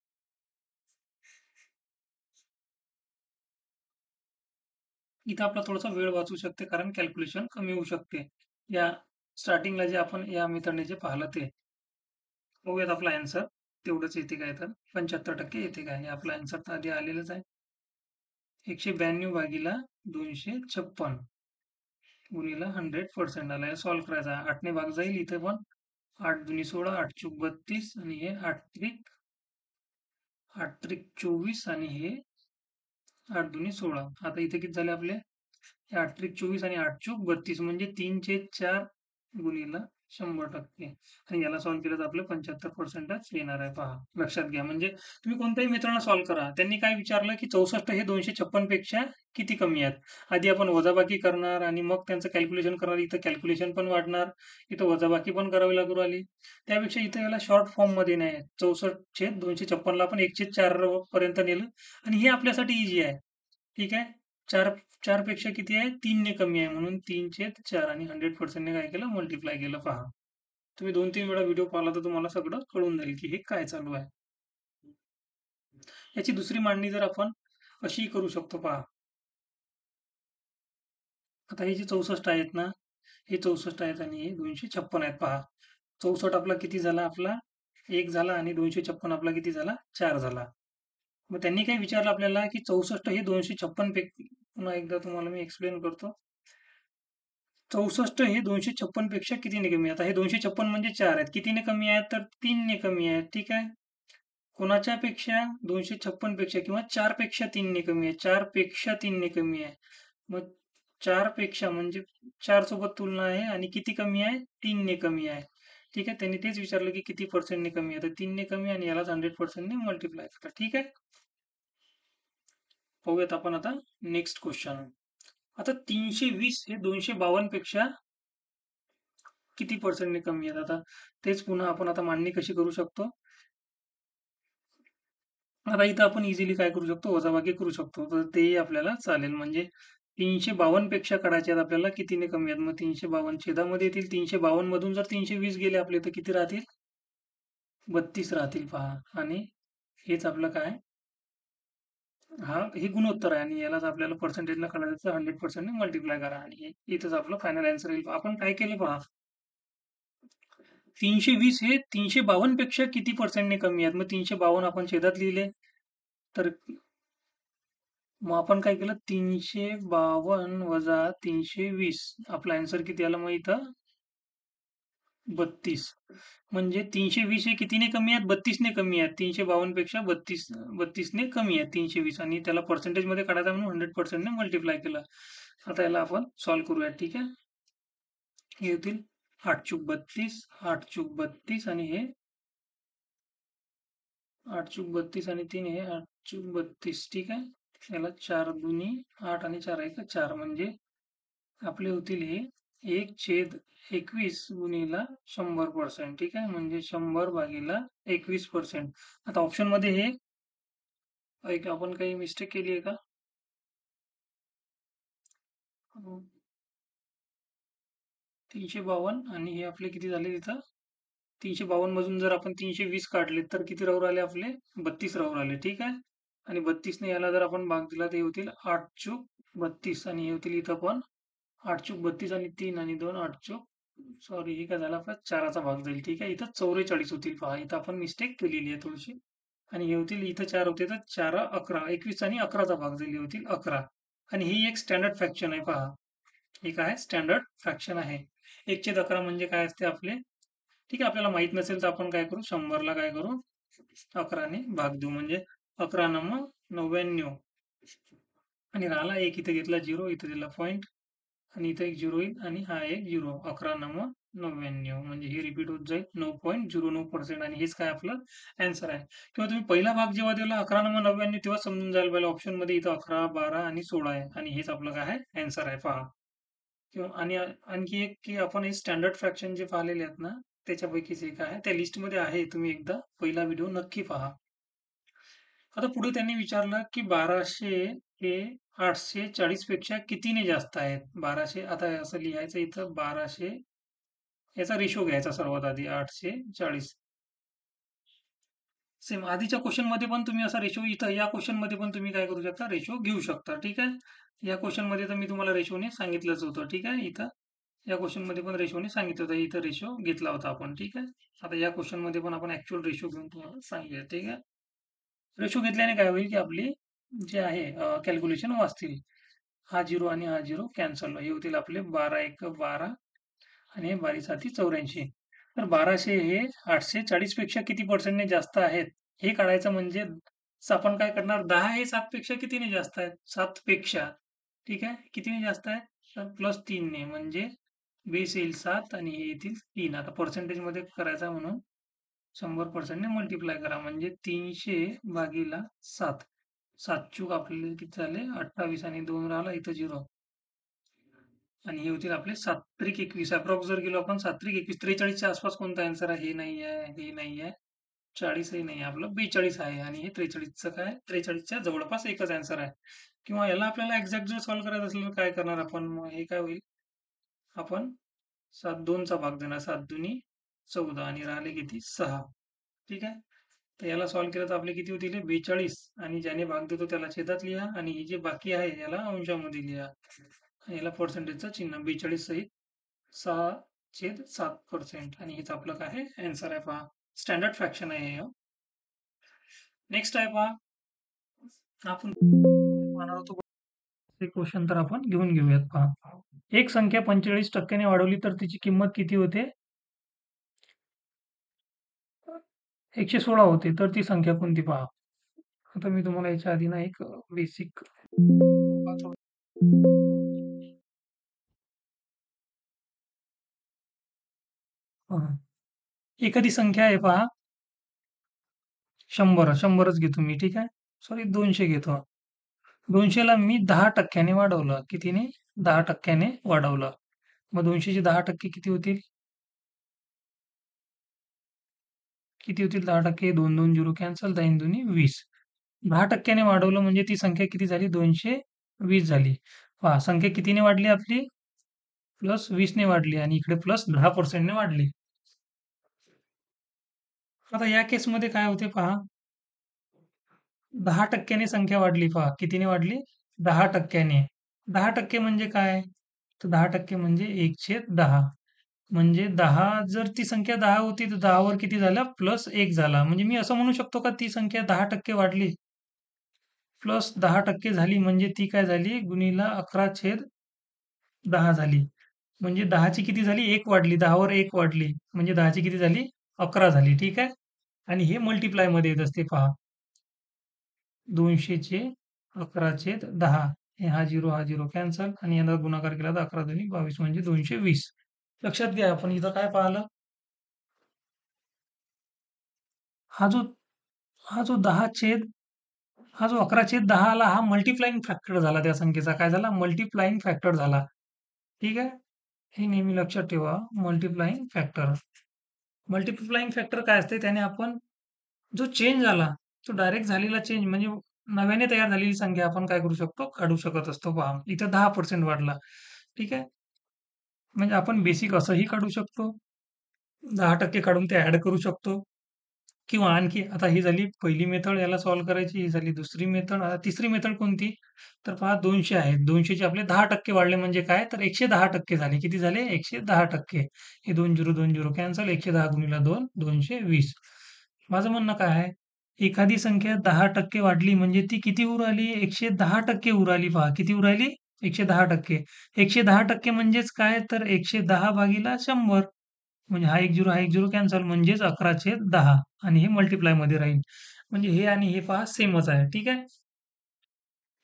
इथं आपला थोडासा वेळ वाचू शकते कारण कॅल्क्युलेशन कमी होऊ शकते. या स्टार्टिंगला जे आपण या मेथडने जे पाहिलं ते. बघूयात आपला आन्सर तेवढंच येते काय तर 75% येते काय. हे आपला आन्सर तर आधी आलेलंच आहे. 192 भागीला 256 गुणीला 100% आला. सॉल्व्ह करायचा. 8 ने भाग जाईल इथे पण. 8 दुनी 16, 8 चूक 32 आणि हे 8 त्रिक 24 आणि हे 8 दुनी 16. आता इथे किती झाले आपले? 8 त्रिक 24 आणि 8 चूक 32 म्हणजे 3/4 गुणीला 100% आणि याला सॉल्व्ह केलं तर आपलं 75%च येणार आहे पहा. लक्षात घ्या. म्हणजे तुम्ही कोणत्याही मित्रांना सॉल्व्ह करा. त्यांनी काय विचारलं की 64 हे 256 पेक्षा किती कमी आहेत? आधी आपण वजाबाकी करणार आणि मग त्यांचं कॅल्क्युलेशन करणार. इथं कॅल्क्युलेशन पण वाढणार. इथं वजाबाकी पण करावी लागू राहिली. त्यापेक्षा इथं याला शॉर्ट फॉर्म मध्ये नाही. 64/256 ला आपण 1/4 पर्यंत नेलं आणि हे आपल्यासाठी इझी आहे. ठीक आहे. 4 पेक्षा किती आहे? 3 ने कमी आहे म्हणून 3/4 आणि 100% ने काय केलं? मल्टिप्लाय केलं पहा. तुम्ही 2-3 वेळा व्हिडिओ पाहिला तर तुम्हाला सगळं कळून जाईल की हे काय चालू आहे. याची दुसरी मांडणी जर आपण अशी करू शकतो पहा. आता हे जे 64 आहेत ना, हे 64 आहेत आणि हे 256 आहेत पहा. 64 आपला किती झाला? आपला 1 झाला आणि 256 आपला किती झाला? 4 झाला. मग त्यांनी काय विचारलं आपल्याला की 64 हे 256 पैकी पुन्हा एकदा तुम्हाला मी एक्सप्लेन करतो. 64 हे 256 पेक्षा कितीने कमी आहे? आता हे 256 म्हणजे 4 आहेत. कितीने कमी आहेत? तर 3 ने कमी आहेत. ठीक आहे. कोणाच्या पेक्षा? 256 पेक्षा किंवा 4 पेक्षा 3 ने कमी आहे. 4 पेक्षा 3 ने कमी आहे. मग 4 पेक्षा म्हणजे 4 सोबत तुलना आहे आणि किती कमी आहे? 3 ने कमी आहे. ठीक आहे. त्यांनी तेच विचारलं की किती पर्सेंटने कमी आहे? तर 3 ने कमी आणि यालाच 100% ने मल्टिप्लाय करा. ठीक आहे. पाहूयात आपण आता नेक्स्ट क्वेश्चन. आता 320 हे 252 पेक्षा किती पर्सेंटने कमी आहेत? आता तेच पुन्हा आपण आता मांडणी कशी करू शकतो? आता इथं आपण इझिली काय करू शकतो? वजाबाकी करू शकतो. तर तेही आपल्याला चालेल. म्हणजे 352 पेक्षा काढायचे आहेत आपल्याला कितीने कमी आहेत? मग 352 छेदामध्ये येतील. 352 मधून जर 320 गेले आपले तर किती राहतील? 32 राहतील पहा. आणि हेच आपलं काय? हा हे गुणोत्तर आहे आणि यालाच आपल्याला पर्सेंटेजला काढायचं 100% ने मल्टिप्लाय करा आणि इथंच आपलं फायनल आन्सर येईल. आपण काय केलं पहा. 320 हे 352 पेक्षा किती पर्सेंटने कमी आहेत? मग 352 आपण छेदात लिहिले. तर मग आपण काय केलं? 352 वजा 320 आपला आन्सर किती आला मग इथं? 32. म्हणजे 320 हे कितीने कमी आहेत? 32 ने कमी आहेत. 352 पेक्षा 32 ने कमी आहेत 320 आणि त्याला पर्सेंटेजमध्ये काढायचा म्हणून 100% ने मल्टिप्लाय केलं. आता याला आपण सॉल्व्ह करूया. ठीक आहे. हे होतील 8 चूक 32, 8 चूक 32 आणि हे 8 चूक 32 आणि 3 हे 8 चूक 32. ठीक आहे. याला 4 दुनी 8 आणि 4 एक 4 म्हणजे आपले होतील हे 1/21 गुणीला 100%. ठीक आहे. म्हणजे 100 भागीला 21%. आता ऑप्शन मध्ये हे एक आपण काही मिस्टेक केली आहे का? 352 आणि हे आपले किती झाले तिथं? 352 मधून जर आपण 320 काढले तर किती राहू राहिले आपले? 32 राहू राहिले. ठीक आहे. आणि 32 ने याला जर आपण भाग दिला तर हे होतील 8 चूक 32 आणि हे होतील इथं पण 8 चूक 32 आणि 3 आणि 2 8 चूक सॉरी हे काय झालं आपला 4चा भाग जाईल. ठीक आहे. इथं 44 होतील पहा. इथं आपण मिस्टेक केलेली आहे थोडीशी. आणि हे होतील इथं 4 होते तर 4 11 21 आणि 11चा भाग जाईल. हे होतील 11 आणि ही एक स्टँडर्ड फ्रॅक्शन आहे पहा. हे काय स्टँडर्ड फ्रॅक्शन आहे. 1/11 म्हणजे काय असते आपले? ठीक आहे. आपल्याला माहित नसेल तर आपण काय करू? 100ला काय करू? 11 ने भाग देऊ म्हणजे 11 नम 99 आणि राहिला एक इथे घेतला 0 इथे दिला पॉइंट आणि इथे एक 0 येईल आणि हा एक 0 11 नम 99 म्हणजे हे रिपीट होत जाईल 9.09% आणि हेच काय आपलं आन्सर आहे. किंवा तुम्ही पहिला भाग जेव्हा दिला 11 नम 99 तेव्हा समजून जायला पाहिजे ऑप्शन मध्ये इथं 11, 12 आणि 16 आहे आणि हेच आपलं काय आहे आन्सर आहे पहा. किंवा आणि आणखी एक की आपण हे स्टँडर्ड फ्रॅक्शन जे पाहिलेले आहेत ना त्याच्यापैकीच एक आहे. त्या लिस्टमध्ये आहे. तुम्ही एकदा पहिला व्हिडिओ नक्की पहा. आता पुढे त्यांनी विचारलं की 1200 हे 840 पेक्षा कितीने जास्त आहेत? 1200 आता असं लिहायचं इथं 1200 याचा रेशो घ्यायचा सर्वात आधी 840. सेम आधीच्या क्वेश्चन मध्ये पण तुम्ही असा रेशो इथं या क्वेश्चन मध्ये पण तुम्ही काय करू शकता रेशो घेऊ शकता. ठीक आहे. या क्वेश्चन मध्ये तर मी तुम्हाला रेशोने सांगितलंच होतं. ठीक आहे. इथं या क्वेश्चन मध्ये पण रेशोने सांगितलं होतं. इथं रेशो घेतला होता आपण. ठीक आहे. आता या क्वेश्चन मध्ये पण आपण ऍक्च्युअल रेशो घेऊन तुम्हाला सांगूया. ठीक आहे. रेशो घेतल्याने काय होईल की आपली जे आहे कॅल्क्युलेशन वाचतील. हा झिरो आणि हा झिरो कॅन्सल हे होतील आपले 12 1 12 आणि हे 12 7 84. तर 1200 हे 840 पेक्षा किती पर्सेंटने जास्त आहेत हे काढायचं म्हणजे आपण काय करणार 10 हे 7 पेक्षा कितीने जास्त आहेत 7 पेक्षा. ठीक आहे. कितीने जास्त आहे तर प्लस 3 ने म्हणजे बेस येईल 7 आणि हे येतील 3. आता पर्सेंटेज मध्ये करायचा म्हणून 100% ने मल्टिप्लाय करा म्हणजे 300 भागीला 7. 7 चूक आपल्याला किती झाले 28 आणि 2 राहिला इथं 0 आणि हे होतील आपले 7 त्रिक 21 अप्रॉक्स जर गेलो आपण 7 त्रिक 21 43 आसपास कोणता आन्सर आहे हे नाही आहे हे नाही आहे 40 ही नाही आपलं 42 आहे आणि हे 43चं काय 43च्या जवळपास एकच आन्सर आहे. किंवा याला आपल्याला एक्झॅक्ट जर सॉल्व्ह करायचं असेल तर काय करणार आपण मग हे काय होईल आपण 7 2चा भाग देणार 7 दुनी 14 आणि राहिले किती 6. ठीक आहे. तर याला सॉल्व्ह केलं तर आपले किती होतील 42 आणि ज्याने भाग देतो त्याला छेदात लिहा आणि हे जे बाकी आहे याला अंशामध्ये लिहा. आणि याला पर्सेंटेजचं चिन्ह 42 सहित 6/7% आणि हेच आपलं काय आहे आन्सर आहे पहा. स्टँडर्ड फ्रॅक्शन आहे हे. नेक्स्ट आहे पहा आपण पाहणार होतो ते क्वेश्चन तर आपण घेऊन घेऊयात पहा. एक संख्या 45% वाढवली तर तिची किंमत किती होते? 116 होते. तर ती संख्या कोणती पहा. आता मी तुम्हाला याच्या आधी ना एक बेसिक एखादी संख्या आहे पहा 100च घेतो मी ठीक आहे. सॉरी 200 घेतो. 200ला मी 10% वाढवलं. कितीने? 10% वाढवलं. मग 200चे 10% किती होतील? किती होतील 10%? 2 2 0 कॅन्सल 10 दुनी 20. 10% वाढवलं म्हणजे ती संख्या किती झाली? 220 झाली. पहा संख्या कितीने वाढली आपली? प्लस 20 ने वाढली आणि इकडे प्लस 10% ने वाढली. आता या केसमध्ये काय होते पहा 10% संख्या वाढली पहा कितीने वाढली 10%. 10% म्हणजे काय तर 10% म्हणजे 1/10 म्हणजे 10 जर ती संख्या 10 होती तर 10 वर किती झाला प्लस 1 झाला म्हणजे मी असं म्हणू शकतो का ती संख्या 10% वाढली प्लस 10% झाली म्हणजे ती काय झाली गुणीला 11/10 झाली म्हणजे 10ची किती झाली 1 वाढली 10 वर 1 वाढली म्हणजे 10ची किती झाली 11 झाली ठीक आहे आणि हे मल्टिप्लाय मध्ये येत असते पहा 200चे 11/10 हे हा झिरो कॅन्सल आणि याला गुणाकार केला तर 11 दुनी 22 म्हणजे 220. लक्षात घ्या आपण इथं काय पाहिलं हा जो हा जो 10 छेद हा जो 11/10 आला हा मल्टिप्लाइंग फॅक्टर झाला त्या संख्येचा काय झाला मल्टिप्लाइंग फॅक्टर झाला ठीक आहे हे नेहमी लक्षात ठेवा मल्टिप्लाइंग फॅक्टर. मल्टिप्लाइंग फॅक्टर काय असते त्याने आपण जो चेंज झाला तो डायरेक्ट झालेला चेंज म्हणजे नव्याने तयार झालेली संख्या आपण काय करू शकतो काढू शकत असतो पहा इथं 10% वाढला ठीक आहे म्हणजे आपण बेसिक असंही काढू शकतो 10% काढून ते ऍड करू शकतो किंवा आणखी आता ही झाली पहिली मेथड याला सॉल्व्ह करायची ही झाली दुसरी मेथड आता तिसरी मेथड कोणती तर पहा 200 आहे 200चे आपले 10% वाढले म्हणजे काय तर 110% झाले किती झाले 110% हे 2 0 कॅन्सल 110 गुणिला 2 220. माझं म्हणणं काय आहे एखादी संख्या 10% वाढली म्हणजे ती किती उर आली 110% उर आली पहा किती उर आली 110% 110% म्हणजेच काय तर 110 भागीला 100 म्हणजे हा एक झिरो कॅन्सल म्हणजेच 11/10 आणि हे मल्टिप्लाय मध्ये राहील म्हणजे हे आणि हे पहा सेमच आहे ठीक आहे.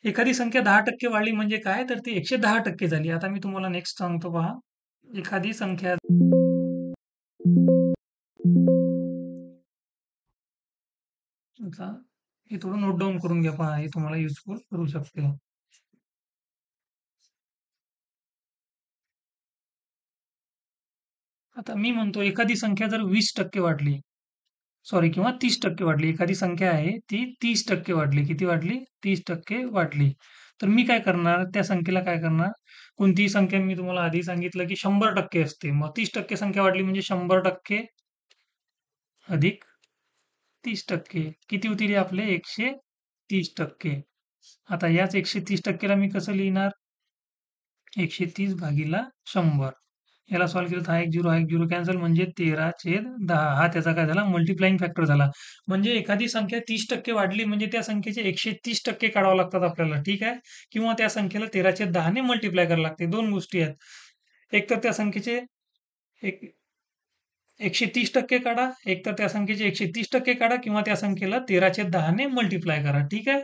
एखादी संख्या 10% वाढली म्हणजे काय तर ती 110% झाली. आता मी तुम्हाला नेक्स्ट सांगतो पहा एखादी संख्या आता हे थोडं नोट डाऊन करून घ्या पहा हे तुम्हाला युजफुल करू शकते. आता मी म्हणतो एखादी संख्या जर 20% वाढली सॉरी किंवा 30% वाढली. एखादी संख्या आहे ती 30% वाढली. किती वाढली? 30% वाढली. तर मी काय करणार? त्या संख्येला काय करणार? कोणतीही संख्या मी तुम्हाला आधी सांगितलं की 100% असते. मग 30% संख्या वाढली म्हणजे 100% अधिक 30%. किती होतील हे आपले? 130%. आता याच 130%ला मी कसं लिहिणार? 130 भागीला 100. याला सॉल्व्ह केलं तर हा एक झिरो, हा एक झिरो कॅन्सल म्हणजे 13/10. हा त्याचा काय झाला? मल्टिप्लाइंग फॅक्टर झाला. म्हणजे एखादी संख्या 30% वाढली म्हणजे त्या संख्येचे 130% काढावं लागतात आपल्याला. ठीक आहे? किंवा त्या संख्येला 13/10 ने मल्टिप्लाय करावं लागते. 2 गोष्टी आहेत. एक तर त्या संख्येचे एक 130% काढा, एक तर त्या संख्येचे 130% काढा किंवा त्या संख्येला 13/10 ने मल्टिप्लाय करा. ठीक आहे?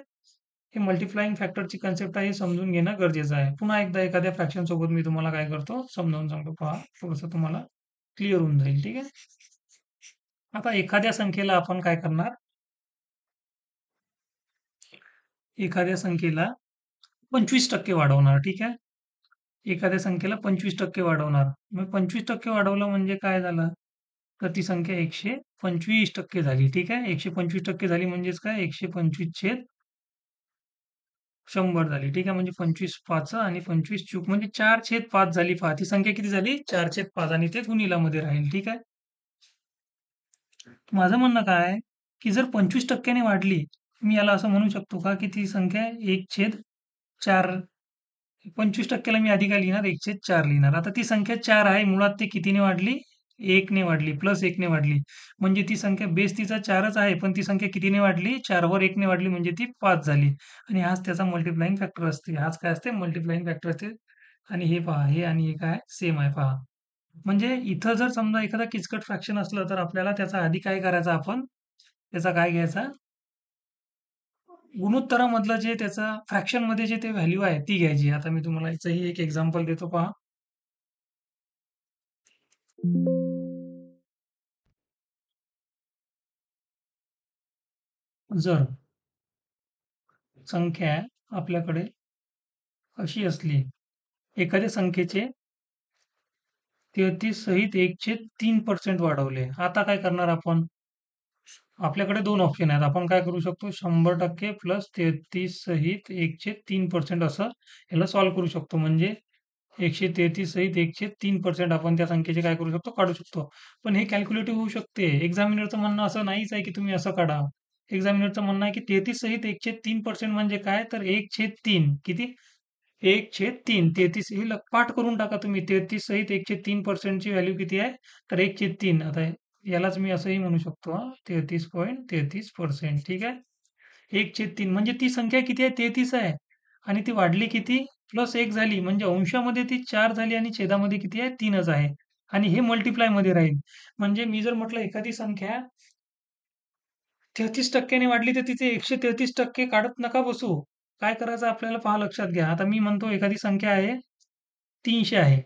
हे मल्टिप्लाइंग फॅक्टरची कन्सेप्ट आहे, हे समजून घेणं गरजेचं आहे. पुन्हा एकदा एखाद्या फ्रॅक्शन सोबत मी तुम्हाला काय करतो? समजावून सांगतो. पहा, थोडंसं तुम्हाला क्लिअर होऊन जाईल. ठीक आहे? आता एखाद्या संख्येला आपण काय करणार? एखाद्या संख्येला 25% वाढवणार. ठीक आहे? एखाद्या संख्येला 25% वाढवणार. मग 25% वाढवलं म्हणजे काय झालं? तर ती संख्या 125% झाली. ठीक आहे? 125% झाली म्हणजेच काय? 125/100 झाली. ठीक आहे? म्हणजे 25 पाच आणि 25 चूक म्हणजे 4/5 झाली. पहा, ती संख्या किती झाली? 4/5 आणि ते गुणिलामध्ये राहील. ठीक आहे? माझं म्हणणं काय आहे, की जर 25% ने वाढली, मी याला असं म्हणू शकतो का, की ती संख्या 1/4. 25% ला मी आधी काय लिहिणार? 1/4 लिहिणार. आता ती संख्या 4 आहे. मुळात ती कितीने वाढली? 1 ने वाढली, प्लस 1 ने वाढली. म्हणजे ती संख्या बेस तिचा 4च आहे, पण ती संख्या कितीने वाढली? 4 वर 1 ने वाढली म्हणजे ती 5 झाली. आणि हाच त्याचा मल्टिप्लाइंग फॅक्टर असते. हाच काय असते? मल्टिप्लाइंग फॅक्टर असते. आणि हे पहा, हे आणि हे काय? सेम आहे पहा. म्हणजे इथं जर समजा एखादा किचकट फ्रॅक्शन असलं, तर आपल्याला त्याचा आधी काय करायचं आपण? त्याचा काय घ्यायचा? गुणोत्तरामधलं जे त्याचं फ्रॅक्शनमध्ये जे ते व्हॅल्यू आहे ती घ्यायची. आता मी तुम्हाला याचंही एक एक्झाम्पल देतो पहा. जर संख्या आपल्याकडे अशी असली, एखाद्या संख्येचे 33 सहित 1/3% वाढवले. आता काय करणार आपण? आपल्याकडे 2 ऑप्शन आहेत. आपण काय करू शकतो? 100% प्लस 33 सहित 1/3% असं याला सॉल्व्ह करू शकतो. म्हणजे 133 सहित 1/3% आपण त्या संख्येचे काय करू शकतो? काढू शकतो. पण हे कॅल्क्युलेटिव्ह होऊ शकते. एक्झामिनरचं म्हणणं असं नाहीच आहे, की तुम्ही असं काढा. एक्झामिनरचं म्हणणं आहे, की 33 सहित 1/3% म्हणजे काय? तर 1/3 किती? 1/3. 33 हे पाठ करून टाका तुम्ही. 33 सहित 1/3% ची व्हॅल्यू किती आहे? तर 1/3. आता यालाच मी असंही म्हणू शकतो हां, 33.33%. ठीक आहे? 1/3 म्हणजे ती संख्या किती आहे? 33 आहे. आणि ती वाढली किती? प्लस 1 झाली. म्हणजे अंशामध्ये ती 4 झाली आणि छेदामध्ये किती आहे? 3च आहे. आणि हे मल्टिप्लायमध्ये राहील. म्हणजे मी जर म्हटलं एखादी संख्या 33% ने वाढली, तर तिचे 133% काढत नका बसू. काय करायचं आपल्याला पहा, लक्षात घ्या. आता मी म्हणतो एखादी संख्या आहे, 300 आहे.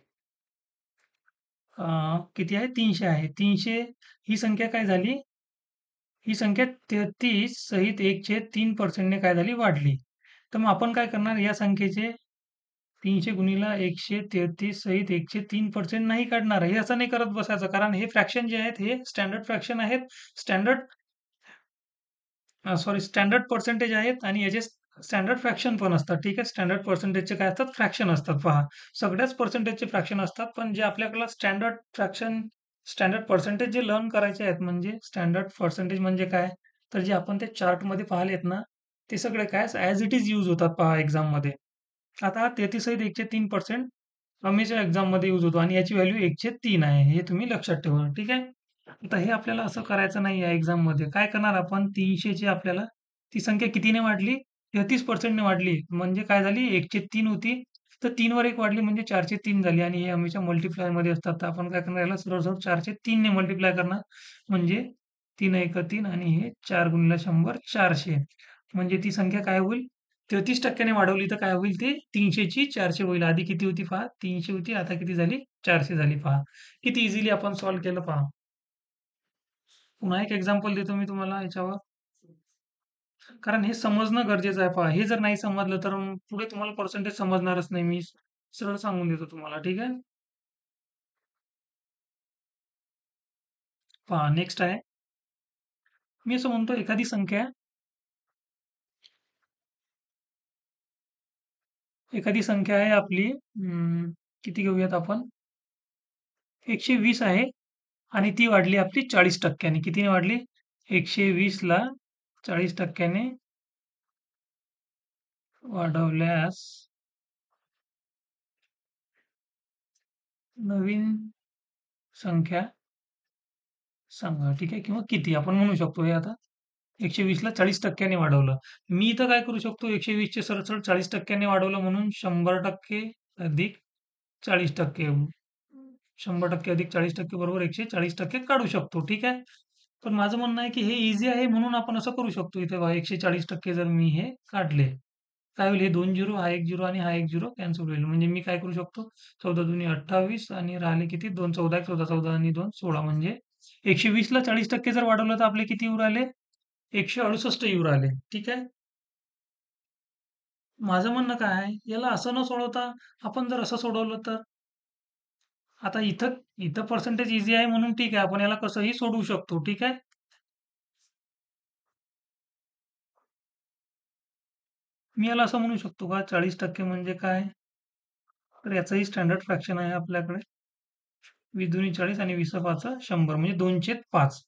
किती आहे? 300 आहे. 300 ही संख्या काय झाली? ही संख्या 33 सहित 1/3% ने काय झाली? वाढली. तर मग आपण काय करणार? या संख्येचे 300 गुणिले 133 सहित 1/3% नाही काढणार. हे असं नाही करत बसायचं. कारण हे फ्रॅक्शन जे आहेत, हे स्टँडर्ड फ्रॅक्शन आहेत. स्टँडर्ड सॉरी स्टँडर्ड पर्सेंटेज आहेत आणि याचे स्टँडर्ड फ्रॅक्शन पण असतात. ठीक आहे. स्टँडर्ड पर्सेंटेजचे काय असतात? फ्रॅक्शन असतात. पहा, सगळ्याच पर्सेंटेजचे फ्रॅक्शन असतात, पण जे आपल्याला स्टँडर्ड फ्रॅक्शन, स्टँडर्ड पर्सेंटेज जे लर्न करायचे आहेत, म्हणजे स्टँडर्ड पर्सेंटेज म्हणजे काय? तर जे आपण ते चार्टमध्ये पाहिलेत ना, ते सगळे काय ॲज इट इज यूज होतात पहा एक्झाममध्ये. आता 33 सहित 1/3% हमेशा एक्झाममध्ये यूज होतो आणि याची व्हॅल्यू 1/3 आहे. हे तुम्ही लक्षात ठेवा. ठीक आहे. आता हे आपल्याला असं करायचं नाही आहे एक्झाममध्ये. काय करणार आपण? 300 ची आपल्याला ती संख्या कितीने वाढली? 33% ने वाढली. म्हणजे काय झाली? 1/3 होती. तर 3 वर 1 वाढली म्हणजे 4/3 झाली आणि हे हमेशा मल्टिप्लायमध्ये असतात. तर आपण काय करणार? याला सरळ-सरळ 4/3 ने मल्टिप्लाय करणार. म्हणजे 3 एक 3 आणि हे 4 गुणिले 100 400. म्हणजे ती संख्या काय होईल? 33% ने वाढवली तर काय होईल? ते 300 ची 400 होईल. आधी किती होती पहा? 300 होती. आता किती झाली? 400 झाली पहा. किती इझिली आपण सॉल्व्ह केलं पहा. पुन्हा एक एक्झाम्पल देतो मी तुम्हाला याच्यावर. कारण हे समजणं गरजेचं आहे पहा. हे जर नाही समजलं तर मग पुढे तुम्हाला पर्सेंटेज समजणारच नाही. मी सरळ सांगून देतो तुम्हाला. ठीक आहे? पहा नेक्स्ट आहे मी असं म्हणतो एखादी संख्या आहे आपली किती घेऊयात आपण 120 आहे आणि ती वाढली आपली 40%. कितीने वाढली? 120 ला 40%ने वाढवल्यास नवीन संख्या सांगा. ठीक आहे. किंवा किती आपण म्हणू शकतो हे आता 120 ला 40%ने वाढवलं. मी इथं काय करू शकतो 120 चे सरळ 40%ने वाढवलं म्हणून 100% अधिक 40%. 100% अधिक 40% बरोबर 140% काढू शकतो. ठीक आहे. पण माझं म्हणणं आहे की हे इझी आहे म्हणून आपण असं करू शकतो. इथे बघा 140% जर मी हे काढले, काय होईल? हे 2 झिरो, हा 1 झिरो आणि हा 1 झिरो कॅन्सल होईल. म्हणजे मी काय करू शकतो 14 दुनी 28 आणि राहिले किती 2 14 14 14 आणि 2 16 म्हणजे 120 ला 40% जर वाढवलं तर आपले किती येऊ राहिले? 168 येऊ राहिले. ठीक आहे. माझं म्हणणं काय आहे, याला असं न सोडवता आपण जर असं सोडवलं तर आता इथं इथं पर्सेंटेज इझी आहे म्हणून ठीक आहे. आपण याला कसंही सोडवू शकतो. ठीक आहे. मी याला असं म्हणू शकतो का 40% म्हणजे काय? तर याचंही स्टँडर्ड फ्रॅक्शन आहे आपल्याकडे. 20 दुनी 40 आणि 20 पाचा 100 म्हणजे 2/5.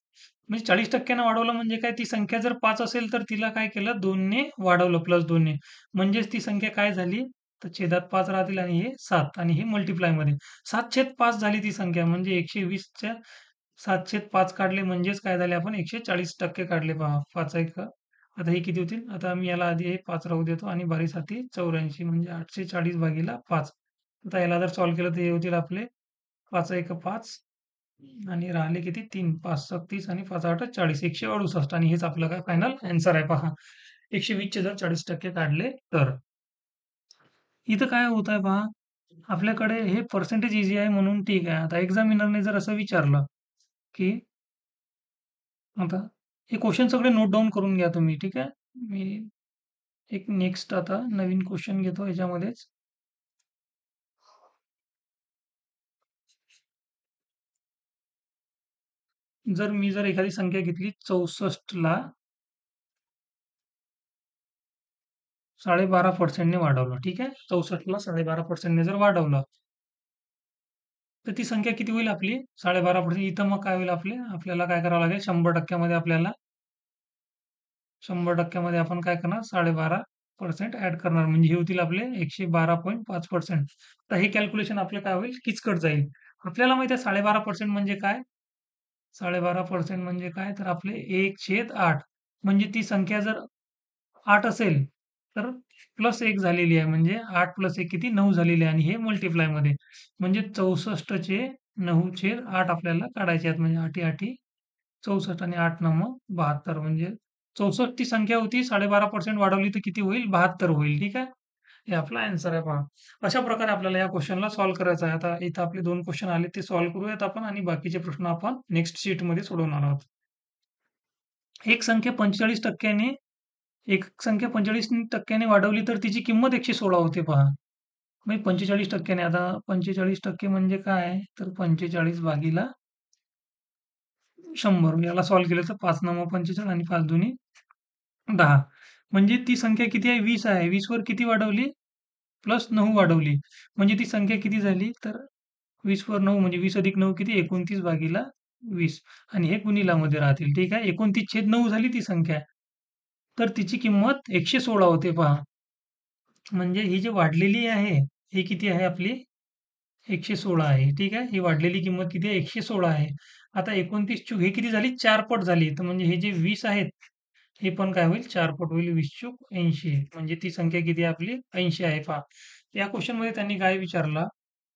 म्हणजे 40% वाढवलं म्हणजे काय? ती संख्या जर 5 असेल तर तिला काय केलं 2 ने वाढवलं प्लस 2 ने. म्हणजेच ती संख्या काय झाली? तर छेदात 5 राहतील आणि हे 7 आणि हे मल्टिप्लाय मध्ये 7/5 झाली ती संख्या. म्हणजे 120च्या 7/5 काढले म्हणजेच काय झाले आपण 140% काढले पहा. 5 एक आता हे किती होतील? आता मी याला आधी हे 5 राहू देतो आणि बारीसाठी 84 म्हणजे 840 भागीला 5. आता याला जर सॉल्व्ह केलं तर हे होतील आपले 5 एक 5 आणि राहिले किती 3 5 36 आणि 5 8 40 168 आणि हेच आपलं काय फायनल आन्सर आहे पहा. 120 चे जर 40% काढले तर इथं काय होत आहे पहा. आपल्याकडे हे पर्सेंटेज इझी आहे म्हणून ठीक आहे. आता एक्झामिनरने जर असं विचारलं की आता हे क्वेश्चन सगळे नोट डाउन करून घ्या तुम्ही. ठीक आहे. मी एक नेक्स्ट आता नवीन क्वेश्चन घेतो याच्यामध्येच. जर एखादी संख्या घेतली 64 ला 12.5% ने वाढवलं. ठीक आहे. 64 ला 12.5% ने जर वाढवलं तर ती संख्या किती होईल आपली? 12.5%. इथं मग काय होईल आपल्याला काय करावं लागेल 100% मध्ये आपल्याला 100% मध्ये आपण काय करणार 12.5% ऍड करणार म्हणजे हे होतील आपले 112.5%. तर हे कॅल्क्युलेशन आपलं काय होईल किचकट जाईल. आपल्याला माहिती आहे 12.5% म्हणजे काय? 12.5% म्हणजे काय? तर आपले 1/8 म्हणजे ती संख्या जर 8 असेल तर प्लस 1 झालेली आहे म्हणजे 8 प्लस 1 किती 9 झालेली आहे आणि हे मल्टिप्लाय मध्ये म्हणजे 64 चे 9/8 आपल्याला काढायचे आहेत म्हणजे 8 8 64 आणि 8 9 72 म्हणजे 64 ची संख्या होती 12.5% वाढवली तर किती होईल 72 होईल. ठीक आहे. हे आपला आन्सर आहे पहा. अशा प्रकारे आपल्याला या क्वेश्चनला सॉल्व्ह करायचं आहे. आता इथं आपले 2 क्वेश्चन आले ते सॉल्व्ह करूयात आपण आणि बाकीचे प्रश्न आपण नेक्स्ट शीटमध्ये सोडवणार आहोत. एक संख्या 45%ने एक संख्या 45% वाढवली तर तिची किंमत 116 होते पहा. म्हणजे 45%ने आता 45% म्हणजे काय? तर 45 भागीला 100 याला सॉल्व्ह केलं तर 5 9 45 आणि 5 दुनी 10. म्हणजे ती संख्या किती आहे? 20 आहे. 20 वर किती वाढवली? प्लस 9 वाढवली. म्हणजे ती संख्या किती झाली? तर 20 वर 9 म्हणजे 20 अधिक 9 किती? 29 भागीला 20 आणि हे गुणिलामध्ये राहतील. ठीक आहे. 29/9 झाली ती संख्या. तर तिची किंमत 116 होते पहा. म्हणजे ही जी वाढलेली आहे, ही किती आहे आपली? 116 आहे. ठीक आहे. ही वाढलेली किंमत किती आहे? 116 आहे. आता 29 चूक हे किती झाली? 4 पट झाली. तर म्हणजे हे जे 20 आहेत, हे पण काय होईल? 4 पट होईल. 20 चूक 80. म्हणजे ती संख्या किती आहे आपली? 80 आहे पहा. या क्वेश्चनमध्ये त्यांनी काय विचारलं?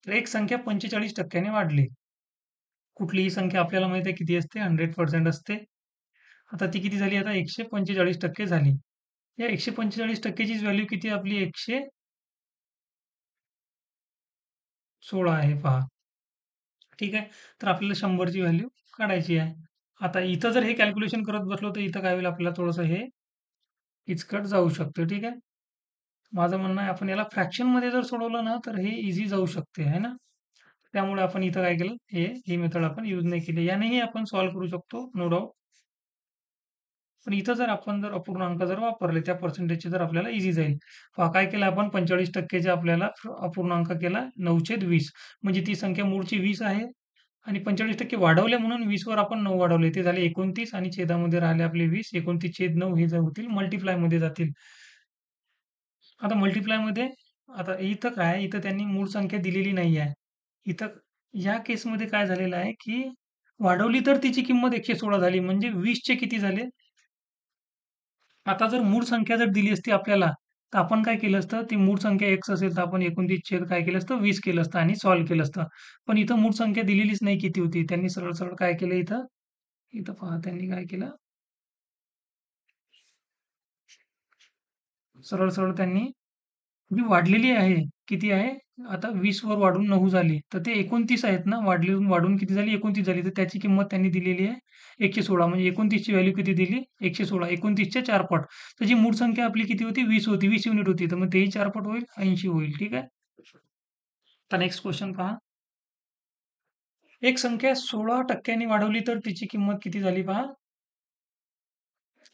तर एक संख्या 45% ने वाढली. कुठलीही संख्या आपल्याला माहिती आहे किती असते? 100% असते. आता ती किती झाली? आता 145% झाली. या 145% ची व्हॅल्यू किती आहे आपली? 116 आहे पहा. ठीक आहे. तर आपल्याला 100 ची व्हॅल्यू काढायची आहे. आता इथं जर हे कॅल्क्युलेशन करत बसलो तर इथं काय होईल आपल्याला थोडंसं हे किचकट जाऊ शकतं. ठीक आहे. माझं म्हणणं आहे आपण याला फ्रॅक्शनमध्ये जर सोडवलं ना तर हे इझी जाऊ शकते आहे ना. त्यामुळे आपण इथं काय केलं ही मेथड आपण यूज नाही केली. यानेही आपण सॉल्व्ह करू शकतो नो डाउट. पण इथं जर अपूर्णांक जर वापरले त्या पर्सेंटेजचे तर आपल्याला इझी जाईल. पहा काय केलं आपण 45% चे आपल्याला अपूर्णांक केला 9/20 म्हणजे ती संख्या मूळची 20 आहे आणि 45% वाढवले म्हणून 20 वर आपण 9 वाढवले. ते झाले 29 आणि छेदामध्ये राहिले आपले 20. 29/9 हे जे होतील मल्टिप्लायमध्ये जातील. आता मल्टिप्लायमध्ये आता इथं काय इथं त्यांनी मूळ संख्या दिलेली नाही आहे. इथं या केसमध्ये काय झालेलं आहे, की वाढवली तर तिची किंमत 116 झाली. म्हणजे 20 चे किती झाले? आता जर मूळ संख्या जर दिली असती आपल्याला, तर आपण काय केलं असतं, ती मूळ संख्या x असेल, तर आपण 29 छेद काय केलं असतं 20 केलं असतं आणि सॉल्व्ह केलं असतं. पण इथं मूळ संख्या दिलेलीच नाही किती होती. त्यांनी सरळ-सरळ काय केलं इथं, इथं पहा त्यांनी काय केलं, सरळ-सरळ त्यांनी जी वाढलेली आहे, किती आहे? आता 20 वर वाढून 9 झाली. तर ते 29 आहेत ना, वाढून वाढून किती झाली? 29 झाली. तर त्याची किंमत त्यांनी दिलेली आहे 116 म्हणजे 29 ची व्हॅल्यू किती दिली? 116. 29 च्या 4 पट. तर जी मूळ संख्या आपली किती होती? 20 होती. 20 युनिट होती. तर मग तेही 4 पट होईल, 80 होईल. ठीक आहे? आता नेक्स्ट क्वेश्चन पहा. एक संख्या 16% नी वाढवली तर तिची किंमत किती झाली पहा?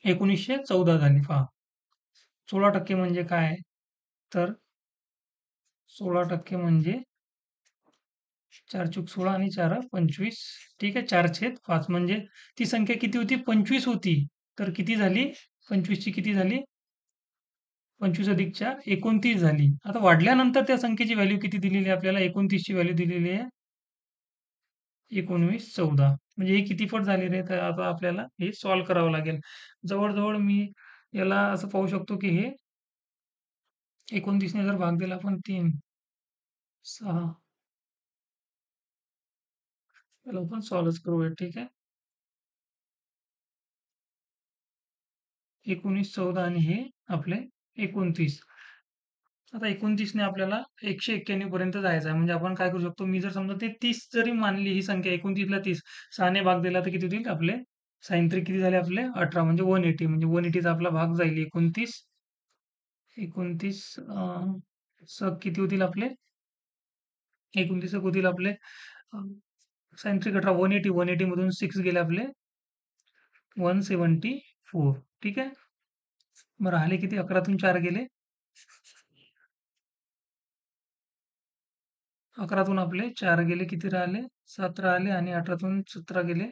1914 झाली पहा. 16% म्हणजे काय? तर 16% म्हणजे 4 चूक 16 आणि 4 25. ठीक आहे. 4/5 म्हणजे ती संख्या किती होती? 25 होती. तर किती झाली? 25 ची किती झाली? 25 अधिक 4 29 झाली. आता वाढल्यानंतर त्या संख्येची व्हॅल्यू किती दिलेली आहे आपल्याला? 29 ची व्हॅल्यू दिलेली आहे 1914. म्हणजे हे किती पट झाले रे? तर आता आपल्याला हे सॉल्व्ह करावं लागेल. जवळ मी याला असं पाहू शकतो, की हे 29 ने जर भाग दिला आपण 3, 6 याला आपण सॉल्व्हच करूया. ठीक आहे. 19, 14 आणि हे आपले 29. आता 29 ने आपल्याला 191 पर्यंत जायचं आहे. म्हणजे आपण काय करू शकतो, मी जर समजा ते 30 जरी मानली ही संख्या 29 ला 30, 6 ने भाग दिला तर किती होतील आपले साइन किती झाले आपले 18 म्हणजे 180 म्हणजे 180 चा आपला भाग जाईल 29. 29 किती होतील आपले 29 होतील आपले साइन 18 180 180 मधून 6 गेले आपले 174. ठीक आहे. मग राहिले किती 11 4 गेले 11 आपले 4 गेले किती राहिले 7 राहिले आणि 18 17 गेले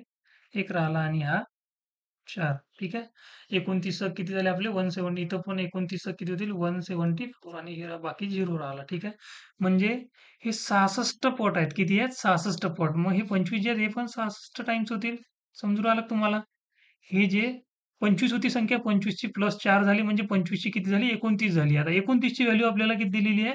1 राहिला आणि हा 4. ठीक आहे. 29 किती झाले आपले 170. इथं पण 29 किती होतील 174 आणि हे बाकी 0 राहिला. ठीक आहे. म्हणजे हे 66 पट आहेत. किती आहेत 66 पट. मग हे 25 जे आहेत हे पण 66 टाइम्स होतील. समजून राहिलं का तुम्हाला? हे जे 25 होती संख्या 25 ची प्लस 4 झाली म्हणजे 25 ची किती झाली 29 झाली. आता 29 ची व्हॅल्यू आपल्याला किती दिलेली आहे?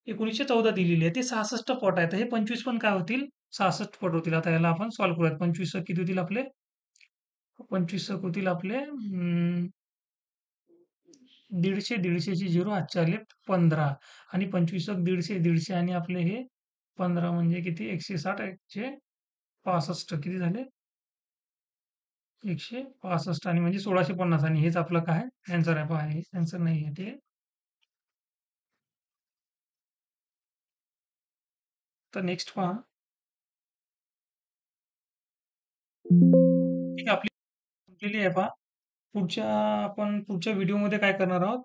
1914 दिलेली आहे. ते 66 पट आहे. तर हे 25 पण काय होतील? 66 पट होतील. आता याला आपण सॉल्व्ह करूयात. 25 किती होतील आपले? 25 होतील आपले 150, 150 चे 0 आजचे आले 15 आणि 25 150, 150 आणि आपले हे 15 म्हणजे किती 160 165 किती झाले? 165 आणि म्हणजे 1650 आणि हेच आपलं काय आन्सर आहे. पहा हे आन्सर नाही आहे ते. तर नेक्स्ट पहा. ठीक आहे आपली संपलेली आहे पहा. पुढच्या व्हिडिओमध्ये काय करणार आहोत?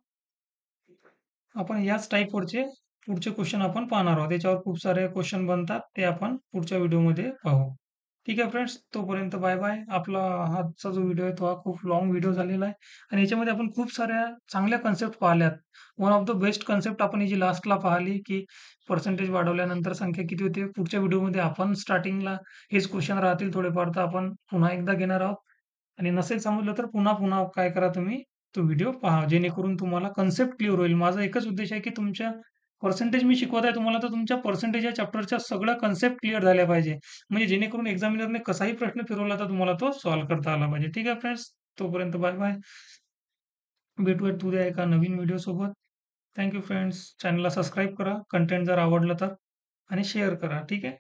आपण याच टाइपवरचे पुढचे क्वेश्चन आपण पाहणार आहोत. याच्यावर खूप सारे क्वेश्चन बनतात. ते आपण पुढच्या व्हिडिओमध्ये पाहू. ठीक आहे फ्रेंड्स. तोपर्यंत बाय-बाय. आपला आजचा जो व्हिडिओ आहे तो हा खूप लाँग व्हिडिओ झालेला आहे आणि याच्यामध्ये आपण खूप साऱ्या चांगल्या कन्सेप्ट पाहिल्यात. One of the best concept आपण ही जी लास्टला पाहिली, की पर्सेंटेज वाढवल्यानंतर संख्या किती होते. पुढच्या व्हिडिओमध्ये आपण स्टार्टिंगला हेच क्वेश्चन राहतील थोडेफार तर आपण पुन्हा एकदा घेणार आहोत आणि नसेल समजलं तर पुन्हा काय करा तुम्ही तो व्हिडिओ पहा. जेणेकरून तुम्हाला कन्सेप्ट क्लिअर होईल. माझा एकच उद्देश आहे, की तुमच्या पर्सेंटेज मी शिकवत आहे तुम्हाला तर तुमच्या पर्सेंटेज या चॅप्टरच्या सगळ्या कन्सेप्ट क्लिअर झाल्या पाहिजे. म्हणजे जेणेकरून एक्झामिनरने कसाही प्रश्न फिरवला तर तुम्हाला तो सॉल्व्ह करता आला पाहिजे. ठीक आहे फ्रेंड्स. तोपर्यंत बाय-बाय. भेटूयात उद्या एका नवीन व्हिडिओ सोबत. Thank friends. चॅनलला सबस्क्राईब करा. कंटेंट जर आवडलं तर आणि शेअर करा. ठीक आहे.